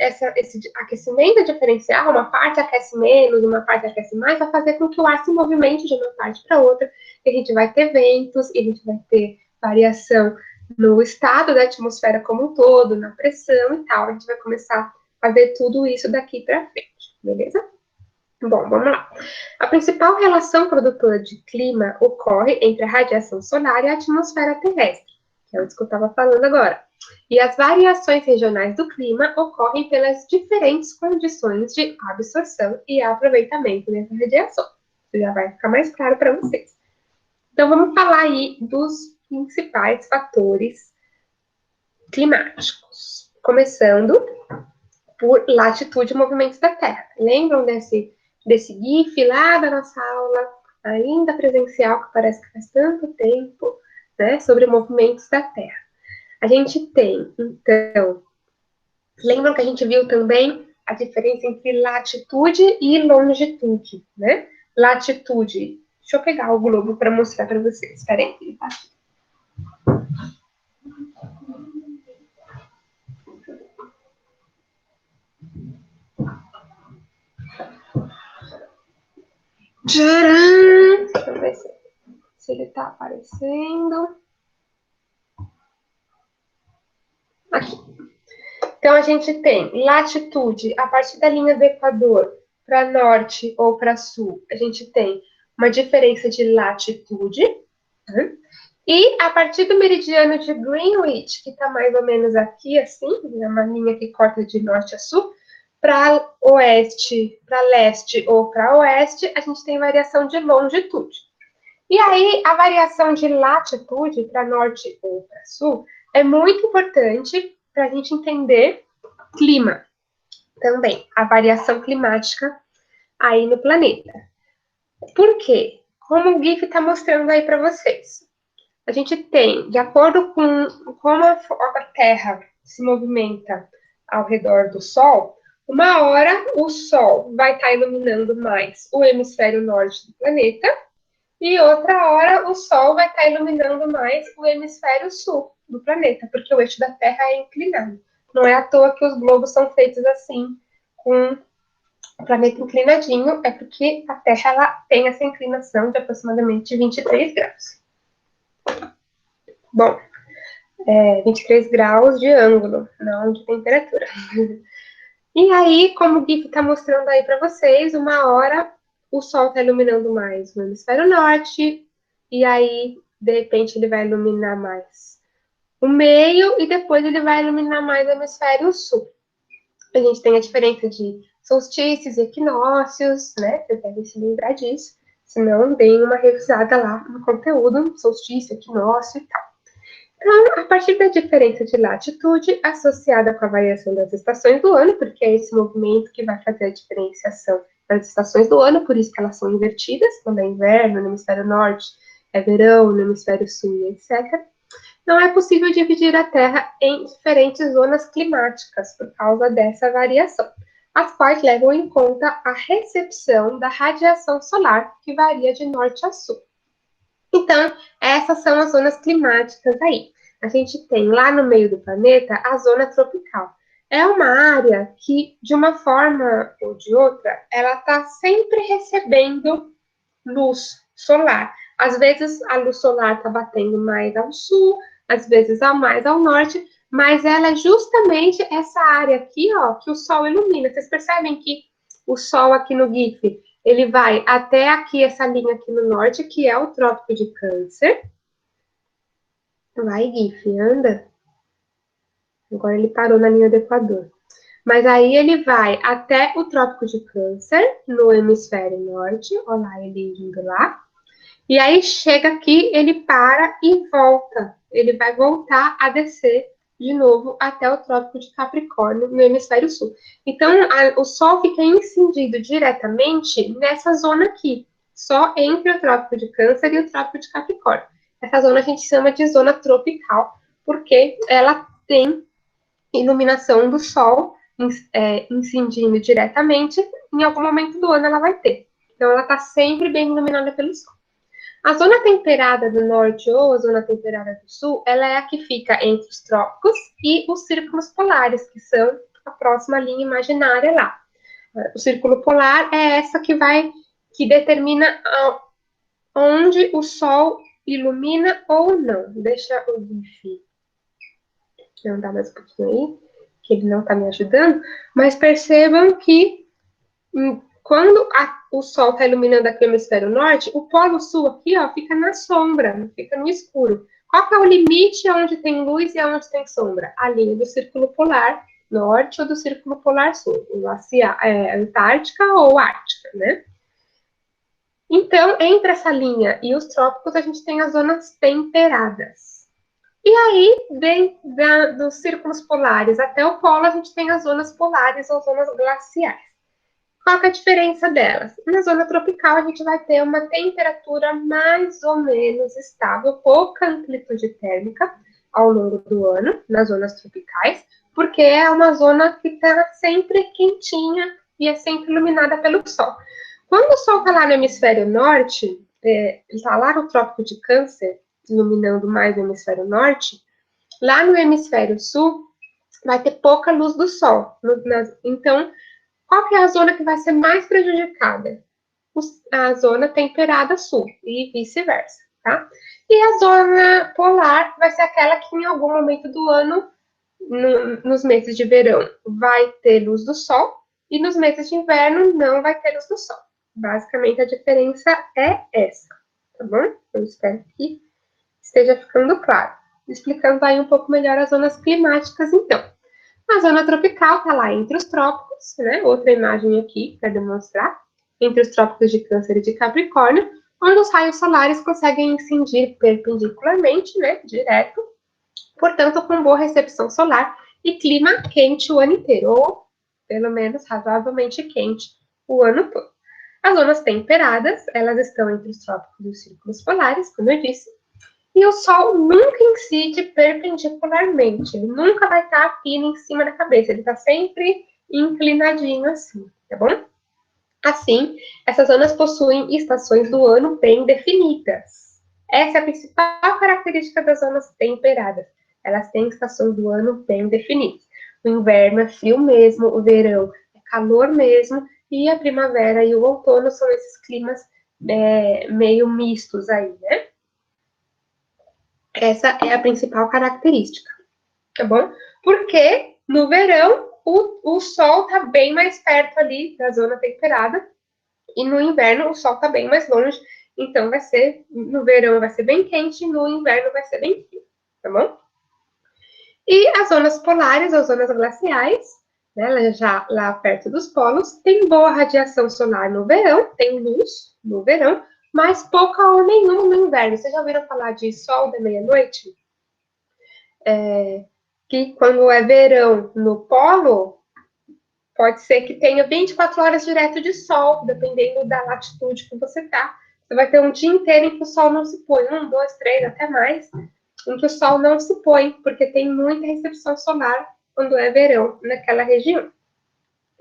S1: aquecimento diferencial, uma parte aquece menos, uma parte aquece mais, vai fazer com que o ar se movimente de uma parte para outra, e a gente vai ter ventos, e a gente vai ter variação no estado da atmosfera como um todo, na pressão e tal. A gente vai começar a ver tudo isso daqui para frente, beleza? Bom, vamos lá. A principal relação produtora de clima ocorre entre a radiação solar e a atmosfera terrestre, que é o que eu estava falando agora. E as variações regionais do clima ocorrem pelas diferentes condições de absorção e aproveitamento dessa radiação. Isso já vai ficar mais claro para vocês. Então, vamos falar aí dos principais fatores climáticos. Começando por latitude e movimentos da Terra. Lembram desse GIF lá da nossa aula, ainda presencial, que parece que faz tanto tempo, né, sobre movimentos da Terra? A gente tem, então, lembram que a gente viu também a diferença entre latitude e longitude, né? Latitude, deixa eu pegar o globo para mostrar para vocês, espera aí, ele tá aqui. Tcharam! Deixa eu ver se ele tá aparecendo. Aqui. Então, a gente tem latitude, a partir da linha do Equador para norte ou para sul, a gente tem uma diferença de latitude, né? E a partir do meridiano de Greenwich, que está mais ou menos aqui, assim, é uma linha que corta de norte a sul, para oeste, para leste ou para oeste, a gente tem variação de longitude. E aí, a variação de latitude para norte ou para sul é muito importante para a gente entender clima também, a variação climática aí no planeta. Por quê? Como o GIF está mostrando aí para vocês. A gente tem, de acordo com como a Terra se movimenta ao redor do Sol, uma hora o Sol vai estar iluminando mais o hemisfério norte do planeta, e outra hora o Sol vai estar iluminando mais o hemisfério sul do planeta, porque o eixo da Terra é inclinado. Não é à toa que os globos são feitos assim, com o planeta inclinadinho, é porque a Terra ela tem essa inclinação de aproximadamente 23 graus. Bom, 23 graus de ângulo, não de temperatura. E aí, como o GIF está mostrando aí para vocês, uma hora o Sol está iluminando mais o hemisfério norte, e aí, de repente, ele vai iluminar mais o meio, e depois ele vai iluminar mais o hemisfério sul. A gente tem a diferença de solstícios e equinócios, né? Vocês devem se lembrar disso. Se não, deem uma revisada lá no conteúdo, solstício, equinócio e tal. Então, a partir da diferença de latitude associada com a variação das estações do ano, porque é esse movimento que vai fazer a diferenciação das estações do ano, por isso que elas são invertidas, quando é inverno no hemisfério norte, é verão no hemisfério sul, etc. Não é possível dividir a Terra em diferentes zonas climáticas por causa dessa variação. as quais levam em conta a recepção da radiação solar, que varia de norte a sul. Então, essas são as zonas climáticas aí. A gente tem lá no meio do planeta a zona tropical. É uma área que, de uma forma ou de outra, ela está sempre recebendo luz solar. Às vezes a luz solar está batendo mais ao sul, às vezes mais ao norte, mas ela é justamente essa área aqui, ó, que o sol ilumina. Vocês percebem que o sol aqui no GIF, ele vai até aqui, essa linha aqui no norte, que é o Trópico de Câncer. Vai, GIF, anda. Agora ele parou na linha do Equador. Mas aí ele vai até o Trópico de Câncer, no hemisfério norte. Olha lá, ele indo lá. E aí chega aqui, ele para e volta. Ele vai voltar a descer de novo até o Trópico de Capricórnio, no hemisfério sul. Então, o Sol fica incidido diretamente nessa zona aqui, só entre o Trópico de Câncer e o Trópico de Capricórnio. Essa zona a gente chama de zona tropical, porque ela tem iluminação do Sol incidindo diretamente, em algum momento do ano ela vai ter. Então, ela está sempre bem iluminada pelo Sol. A zona temperada do norte ou a zona temperada do sul, ela é a que fica entre os trópicos e os círculos polares, que são a próxima linha imaginária lá. O círculo polar é essa que determina onde o sol ilumina ou não. Deixa o GIF andar mais um pouquinho aí, que ele não está me ajudando, mas percebam que quando o Sol está iluminando aqui o hemisfério norte, o polo sul aqui, ó, fica na sombra, fica no escuro. Qual que é o limite onde tem luz e onde tem sombra? A linha do círculo polar norte ou do círculo polar sul, Antártica ou Ártica, né? Então, entre essa linha e os trópicos, a gente tem as zonas temperadas. E aí, dos círculos polares até o polo, a gente tem as zonas polares ou zonas glaciais. Qual que é a diferença delas? Na zona tropical, a gente vai ter uma temperatura mais ou menos estável, pouca amplitude térmica ao longo do ano, nas zonas tropicais, porque é uma zona que está sempre quentinha e é sempre iluminada pelo sol. Quando o sol está lá no hemisfério norte, ele está lá no Trópico de Câncer, iluminando mais o hemisfério norte, lá no hemisfério sul, vai ter pouca luz do sol. Então, qual que é a zona que vai ser mais prejudicada? A zona temperada sul e vice-versa, tá? E a zona polar vai ser aquela que em algum momento do ano, nos meses de verão, vai ter luz do sol e nos meses de inverno não vai ter luz do sol. Basicamente, a diferença é essa, tá bom? Eu espero que esteja ficando claro. Explicando aí um pouco melhor as zonas climáticas, então. A zona tropical está lá entre os trópicos, né? Outra imagem aqui para demonstrar. Entre os trópicos de Câncer e de Capricórnio, onde os raios solares conseguem incidir perpendicularmente, né? Direto, portanto, com boa recepção solar e clima quente o ano inteiro, ou pelo menos razoavelmente quente o ano todo. As zonas temperadas, elas estão entre os trópicos e os círculos polares, como eu disse, e o Sol nunca incide perpendicularmente, ele nunca vai estar aqui em cima da cabeça, ele está sempre inclinadinho assim, tá bom? Assim, essas zonas possuem estações do ano bem definidas. Essa é a principal característica das zonas temperadas. Elas têm estações do ano bem definidas. O inverno é frio mesmo, o verão é calor mesmo, e a primavera e o outono são esses climas meio mistos aí, né? Essa é a principal característica, tá bom? Porque no verão o sol está bem mais perto ali da zona temperada e no inverno o sol está bem mais longe. Então no verão vai ser bem quente e no inverno vai ser bem frio, tá bom? E as zonas polares ou zonas glaciais, né, já lá perto dos polos, tem boa radiação solar no verão, tem luz no verão, mas pouca ou nenhuma no inverno. Vocês já ouviram falar de sol da meia-noite? Que quando é verão no polo, pode ser que tenha 24 horas direto de sol, dependendo da latitude que você está. Você vai ter um dia inteiro em que o sol não se põe, 1, 2, 3, até mais, em que o sol não se põe, porque tem muita recepção solar quando é verão naquela região.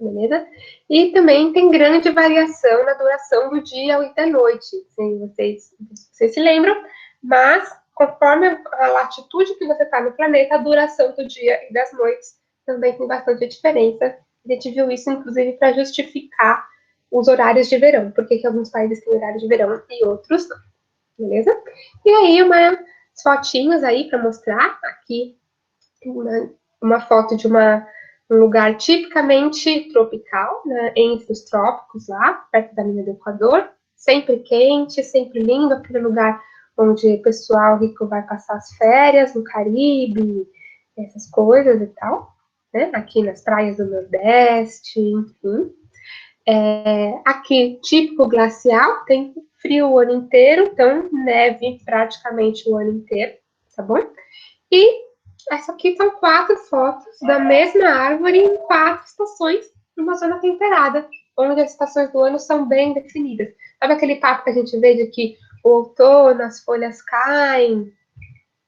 S1: beleza? E também tem grande variação na duração do dia e da noite, se vocês se lembram, mas conforme a latitude que você está no planeta, a duração do dia e das noites também tem bastante diferença. A gente viu isso, inclusive, para justificar os horários de verão, porque que alguns países têm horário de verão e outros não, beleza? E aí, umas fotinhas aí para mostrar aqui uma foto de um lugar tipicamente tropical, né, entre os trópicos lá, perto da linha do Equador, sempre quente, sempre lindo, aquele lugar onde o pessoal rico vai passar as férias, no Caribe, essas coisas e tal, né, aqui nas praias do Nordeste, enfim. Aqui, típico glacial, tem frio o ano inteiro, então neve praticamente o ano inteiro, tá bom? E essa aqui são 4 fotos da mesma árvore em 4 estações numa zona temperada, onde as estações do ano são bem definidas. Sabe aquele papo que a gente vê de que o outono, as folhas caem,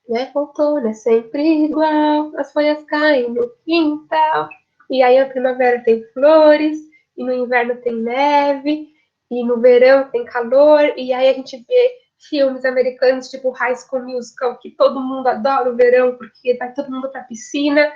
S1: né? O outono é sempre igual, as folhas caem no quintal. E aí a primavera tem flores, e no inverno tem neve, e no verão tem calor, e aí a gente vê filmes americanos tipo High School Musical, que todo mundo adora o verão, porque vai todo mundo pra piscina.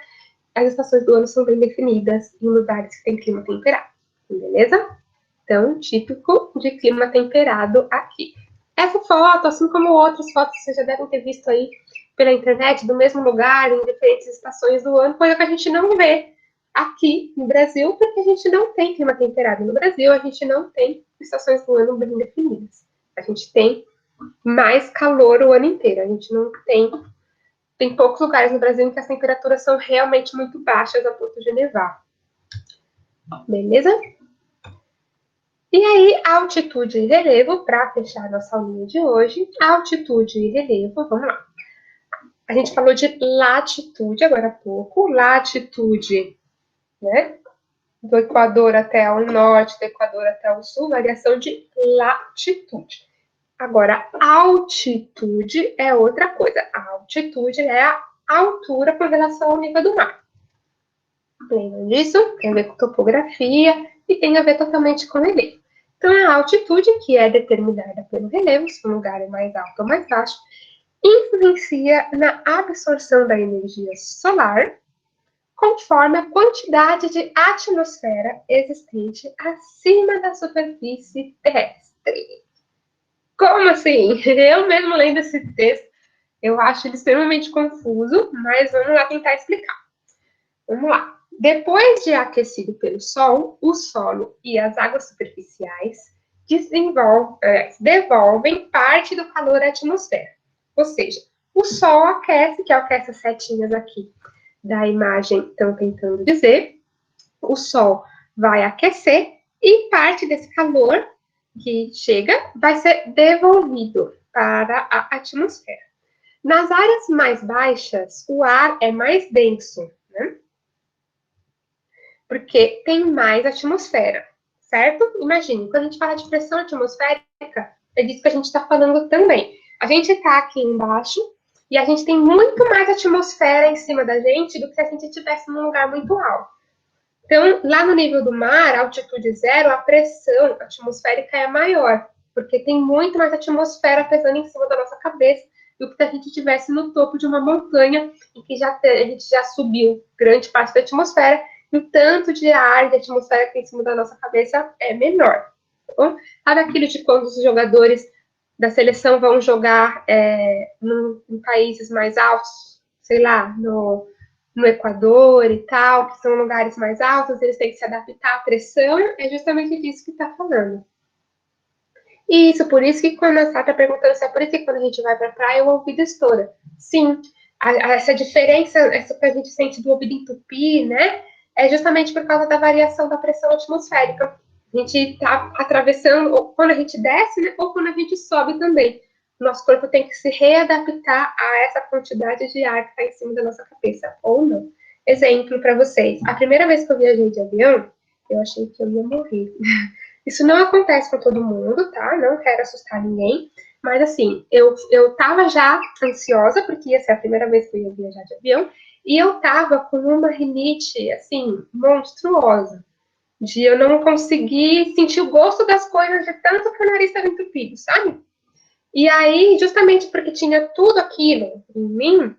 S1: As estações do ano são bem definidas em lugares que tem clima temperado, beleza? Então, típico de clima temperado aqui. Essa foto, assim como outras fotos que vocês já devem ter visto aí pela internet, do mesmo lugar, em diferentes estações do ano, coisa que a gente não vê aqui no Brasil, porque a gente não tem clima temperado no Brasil, a gente não tem estações do ano bem definidas. A gente tem mais calor o ano inteiro, a gente não tem. Tem poucos lugares no Brasil em que as temperaturas são realmente muito baixas a ponto de nevar. Beleza? E aí, altitude e relevo, para fechar nossa aulinha de hoje, altitude e relevo, vamos lá. A gente falou de latitude agora há pouco, latitude, né? Do Equador até o norte, do Equador até o sul, variação de latitude. Agora, altitude é outra coisa. A altitude é a altura por relação ao nível do mar. Lembra disso? Tem a ver com topografia e tem a ver totalmente com relevo. Então, a altitude, que é determinada pelo relevo, se um lugar é mais alto ou mais baixo, influencia na absorção da energia solar, conforme a quantidade de atmosfera existente acima da superfície terrestre. Como assim? Eu mesmo lendo esse texto, eu acho ele extremamente confuso, mas vamos lá tentar explicar. Vamos lá. Depois de aquecido pelo Sol, o solo e as águas superficiais devolvem parte do calor à atmosfera. Ou seja, o Sol aquece, que é o que essas setinhas aqui da imagem estão tentando dizer. O Sol vai aquecer e parte desse calor que chega vai ser devolvido para a atmosfera. Nas áreas mais baixas, o ar é mais denso, né? Porque tem mais atmosfera, certo? Imagine, quando a gente fala de pressão atmosférica, é disso que a gente está falando também. A gente está aqui embaixo e a gente tem muito mais atmosfera em cima da gente do que se a gente estivesse num lugar muito alto. Então, lá no nível do mar, altitude zero, a pressão atmosférica é maior, porque tem muito mais atmosfera pesando em cima da nossa cabeça do que se a gente estivesse no topo de uma montanha em que a gente já subiu grande parte da atmosfera e o tanto de ar de atmosfera que tem em cima da nossa cabeça é menor. Tá bom? Sabe aquilo de quando os jogadores da seleção vão jogar em países mais altos, sei lá, no Equador e tal, que são lugares mais altos, eles têm que se adaptar à pressão, é justamente disso que está falando. E isso, por isso que quando a Sá está perguntando se é por isso que quando a gente vai para a praia, o ouvido estoura. Sim, essa diferença, essa que a gente sente do ouvido entupir, né, é justamente por causa da variação da pressão atmosférica. A gente está atravessando, ou quando a gente desce, né, ou quando a gente sobe também. Nosso corpo tem que se readaptar a essa quantidade de ar que está em cima da nossa cabeça, ou não. Exemplo para vocês. A primeira vez que eu viajei de avião, eu achei que eu ia morrer. Isso não acontece com todo mundo, tá? Não quero assustar ninguém. Mas, assim, eu tava já ansiosa, porque ia ser a primeira vez que eu ia viajar de avião, e eu tava com uma rinite, assim, monstruosa. De eu não conseguir sentir o gosto das coisas de tanto que o nariz estava entupido, sabe? E aí, justamente porque tinha tudo aquilo em mim,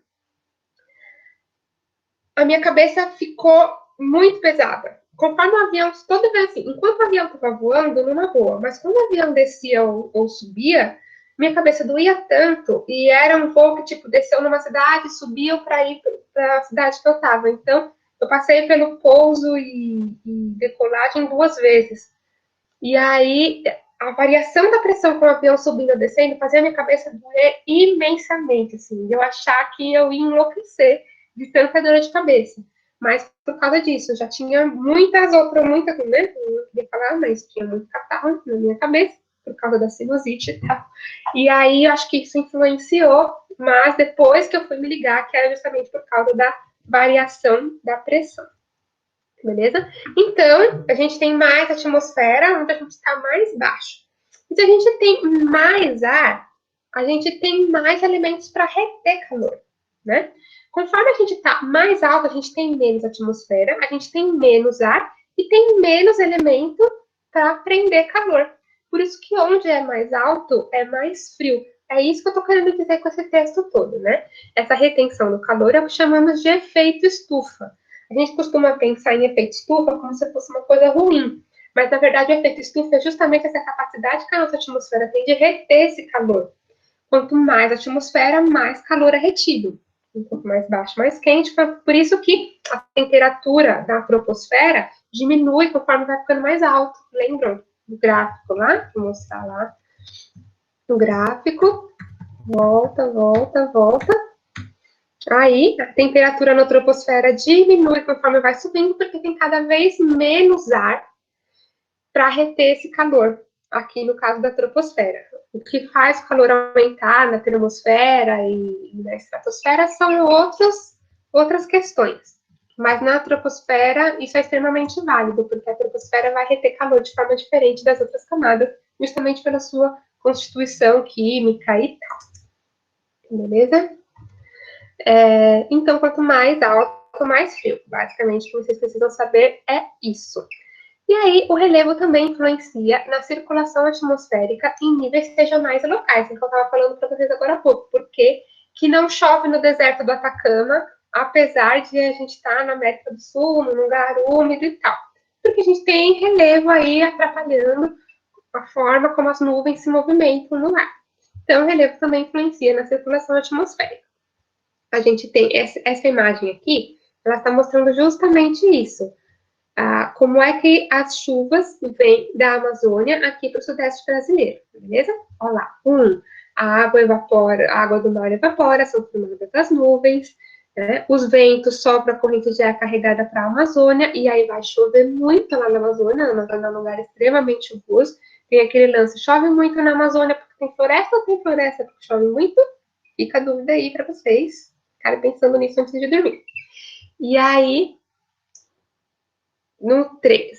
S1: a minha cabeça ficou muito pesada. Conforme o avião, toda vez assim, enquanto o avião estava voando, numa boa, mas quando o avião descia ou subia, minha cabeça doía tanto, e era um voo que, tipo, desceu numa cidade, subiu para ir para a cidade que eu estava. Então, eu passei pelo pouso e decolagem 2 vezes. E aí, a variação da pressão com o avião subindo ou descendo fazia minha cabeça doer imensamente, assim, de eu achar que eu ia enlouquecer de tanta dor de cabeça. Mas por causa disso, eu já tinha muitas, né? Eu não queria falar, mas tinha muito catarro na minha cabeça, por causa da sinusite e tal. E aí, eu acho que isso influenciou, mas depois que eu fui me ligar, que era justamente por causa da variação da pressão. Beleza? Então, a gente tem mais atmosfera, onde a gente está mais baixo. E se a gente tem mais ar, a gente tem mais elementos para reter calor, né? Conforme a gente está mais alto, a gente tem menos atmosfera, a gente tem menos ar e tem menos elemento para prender calor. Por isso que onde é mais alto, é mais frio. É isso que eu estou querendo dizer com esse texto todo, né? Essa retenção do calor é o que chamamos de efeito estufa. A gente costuma pensar em efeito estufa como se fosse uma coisa ruim, mas na verdade o efeito estufa é justamente essa capacidade que a nossa atmosfera tem de reter esse calor. Quanto mais atmosfera, mais calor é retido. Um pouco mais baixo, mais quente, por isso que a temperatura da troposfera diminui conforme vai ficando mais alto. Lembram do gráfico lá? Vou mostrar lá. O gráfico, volta, volta, volta. Aí, a temperatura na troposfera diminui conforme vai subindo, porque tem cada vez menos ar para reter esse calor, aqui no caso da troposfera. O que faz o calor aumentar na termosfera e na estratosfera são outras questões. Mas na troposfera, isso é extremamente válido, porque a troposfera vai reter calor de forma diferente das outras camadas, justamente pela sua constituição química e tal. Beleza? Então, quanto mais alto, mais frio. Basicamente, o que vocês precisam saber é isso. E aí, o relevo também influencia na circulação atmosférica em níveis regionais e locais, que eu estava falando para vocês agora há pouco, porque que não chove no deserto do Atacama, apesar de a gente estar na América do Sul, num lugar úmido e tal. Porque a gente tem relevo aí atrapalhando a forma como as nuvens se movimentam no ar. Então, o relevo também influencia na circulação atmosférica. A gente tem essa imagem aqui, ela está mostrando justamente isso. Como é que as chuvas vêm da Amazônia aqui para o Sudeste brasileiro, beleza? Olha lá. A água evapora, a água do mar evapora, são formadas das nuvens, né? Os ventos sopram a corrente de ar carregada para a Amazônia, e aí vai chover muito lá na Amazônia. A Amazônia é um lugar extremamente chuvoso. Tem aquele lance, chove muito na Amazônia porque tem floresta ou tem floresta porque chove muito? Fica a dúvida aí para vocês ficarem pensando nisso antes de dormir. E aí, no 3,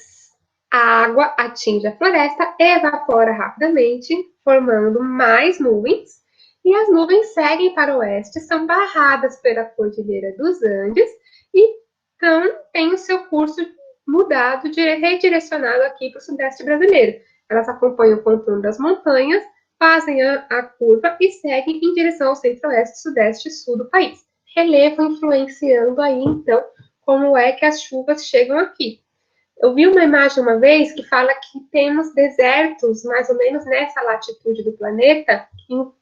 S1: a água atinge a floresta, evapora rapidamente, formando mais nuvens, e as nuvens seguem para o oeste, são barradas pela Cordilheira dos Andes, e então tem o seu curso mudado, redirecionado aqui para o Sudeste brasileiro. Elas acompanham o contorno das montanhas, fazem a curva e seguem em direção ao centro-oeste, sudeste e sul do país. Relevo influenciando aí, então, como é que as chuvas chegam aqui. Eu vi uma imagem uma vez que fala que temos desertos, mais ou menos nessa latitude do planeta, em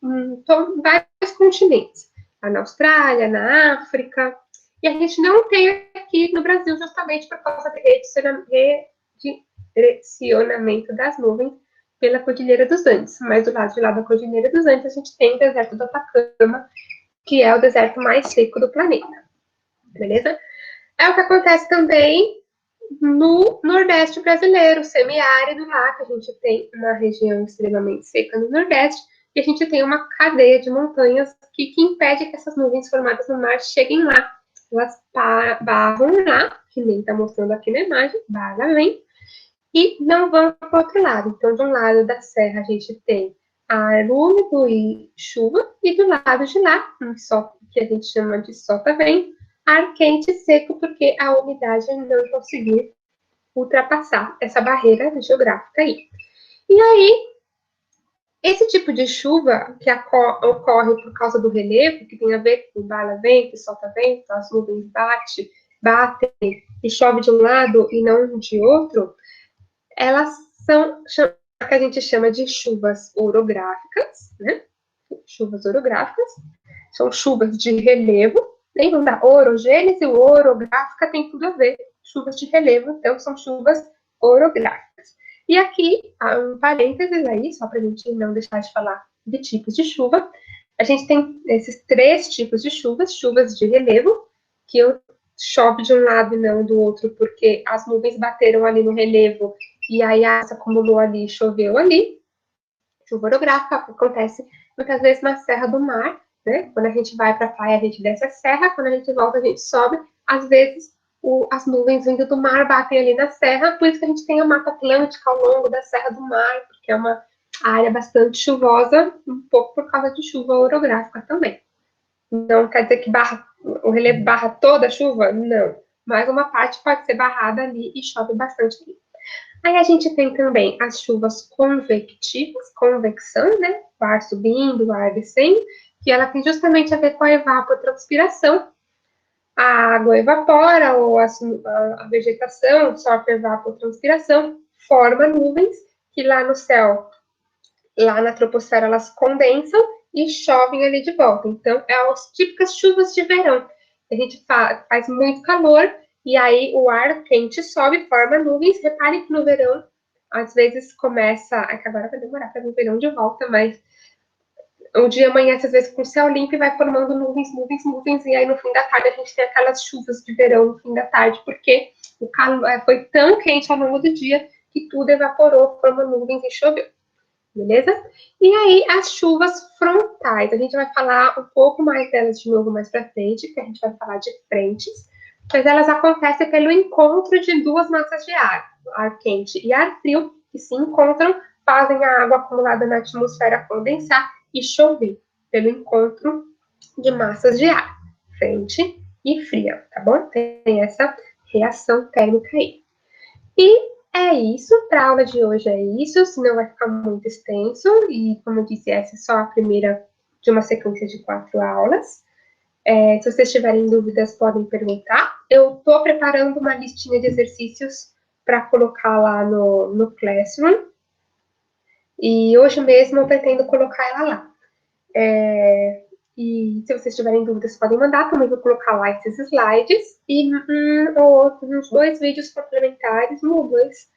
S1: vários continentes. Na Austrália, na África. E a gente não tem aqui no Brasil, justamente por causa do redirecionamento das nuvens pela Cordilheira dos Andes. Mas do lado de lá da Cordilheira dos Andes, a gente tem o deserto do Atacama, que é o deserto mais seco do planeta. Beleza? É o que acontece também no Nordeste brasileiro, semiárido lá, que a gente tem uma região extremamente seca no Nordeste, e a gente tem uma cadeia de montanhas que impede que essas nuvens formadas no mar cheguem lá. Elas barram lá, que nem está mostrando aqui na imagem, barra vem, e não vão para o outro lado. Então, de um lado da serra, a gente tem ar úmido e chuva, e do lado de lá, que a gente chama de solta-vento, ar quente e seco, porque a umidade não conseguiu ultrapassar essa barreira geográfica aí. E aí, esse tipo de chuva que ocorre por causa do relevo, que tem a ver com bala vento, solta vento, as nuvens batem e chove de um lado e não de outro, elas são o que a gente chama de chuvas orográficas, né? Chuvas orográficas, são chuvas de relevo, lembram da orogênese? O orográfica tem tudo a ver, chuvas de relevo, então são chuvas orográficas. E aqui, um parênteses aí, só para a gente não deixar de falar de tipos de chuva, a gente tem esses 3 tipos de chuvas, chuvas de relevo, que chove de um lado e não do outro, porque as nuvens bateram ali no relevo e aí a água se acumulou ali, choveu ali. Chuva orográfica acontece muitas vezes na Serra do Mar, né? Quando a gente vai para a praia, a gente desce a serra, quando a gente volta, a gente sobe. Às vezes, as nuvens vindo do mar batem ali na serra, por isso que a gente tem a Mata Atlântica ao longo da Serra do Mar, porque é uma área bastante chuvosa, um pouco por causa de chuva orográfica também. Não quer dizer que o relevo barra toda a chuva? Não. Mas uma parte pode ser barrada ali e chove bastante ali. Aí a gente tem também as chuvas convectivas, convecção, né? O ar subindo, o ar descendo, que ela tem justamente a ver com a evapotranspiração. A água evapora, ou a vegetação sofre evapotranspiração, forma nuvens, que lá no céu, lá na troposfera, elas condensam e chovem ali de volta. Então, é as típicas chuvas de verão. A gente faz muito calor, e aí o ar quente sobe, forma nuvens. Repare que no verão, às vezes começa. É que agora vai demorar para o verão de volta, mas o dia amanhece às vezes com o céu limpo e vai formando nuvens, nuvens, nuvens. E aí no fim da tarde a gente tem aquelas chuvas de verão no fim da tarde, porque o calor foi tão quente ao longo do dia que tudo evaporou, formou nuvens e choveu. Beleza? E aí, as chuvas frontais. A gente vai falar um pouco mais delas de novo mais para frente, que a gente vai falar de frentes, mas elas acontecem pelo encontro de 2 massas de ar quente e ar frio, que se encontram, fazem a água acumulada na atmosfera condensar e chover, pelo encontro de massas de ar, frente e fria, tá bom? Tem essa reação térmica aí. E é isso, para a aula de hoje é isso, senão vai ficar muito extenso, e como eu disse, essa é só a primeira de uma sequência de 4 aulas. Se vocês tiverem dúvidas, podem perguntar. Eu estou preparando uma listinha de exercícios para colocar lá no Classroom, e hoje mesmo eu pretendo colocar ela lá. E se vocês tiverem dúvidas, podem mandar, também vou colocar lá esses slides, e uns 2 vídeos complementares, um ou 2,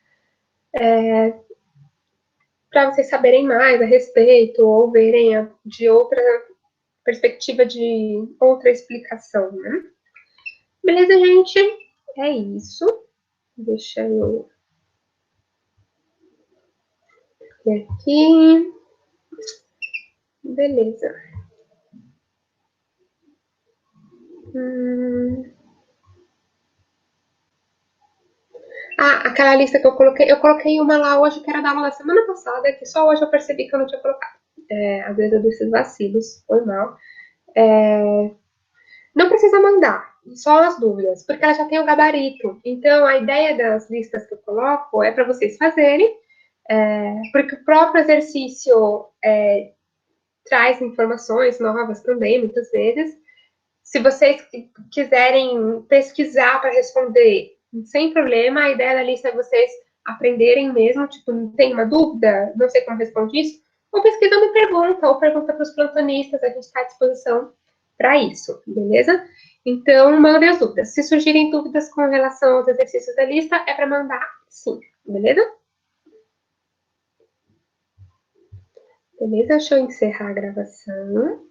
S1: para vocês saberem mais a respeito ou verem de outra perspectiva, de outra explicação, né? Beleza, gente? É isso. Deixa eu ver aqui. Beleza. Aquela lista que eu coloquei uma lá hoje que era da aula da semana passada, que só hoje eu percebi que eu não tinha colocado. Às vezes eu dou esses vacilos, foi mal. Não precisa mandar, só as dúvidas, porque ela já tem o gabarito. Então, a ideia das listas que eu coloco é para vocês fazerem, porque o próprio exercício traz informações novas também, muitas vezes. Se vocês quiserem pesquisar para responder, sem problema, a ideia da lista é vocês aprenderem mesmo, tipo, não tem uma dúvida, não sei como responde isso, ou pesquisa uma pergunta, ou pergunta para os plantonistas, a gente está à disposição para isso, beleza? Então, mandem as dúvidas. Se surgirem dúvidas com relação aos exercícios da lista, é para mandar sim, beleza? Beleza? Deixa eu encerrar a gravação.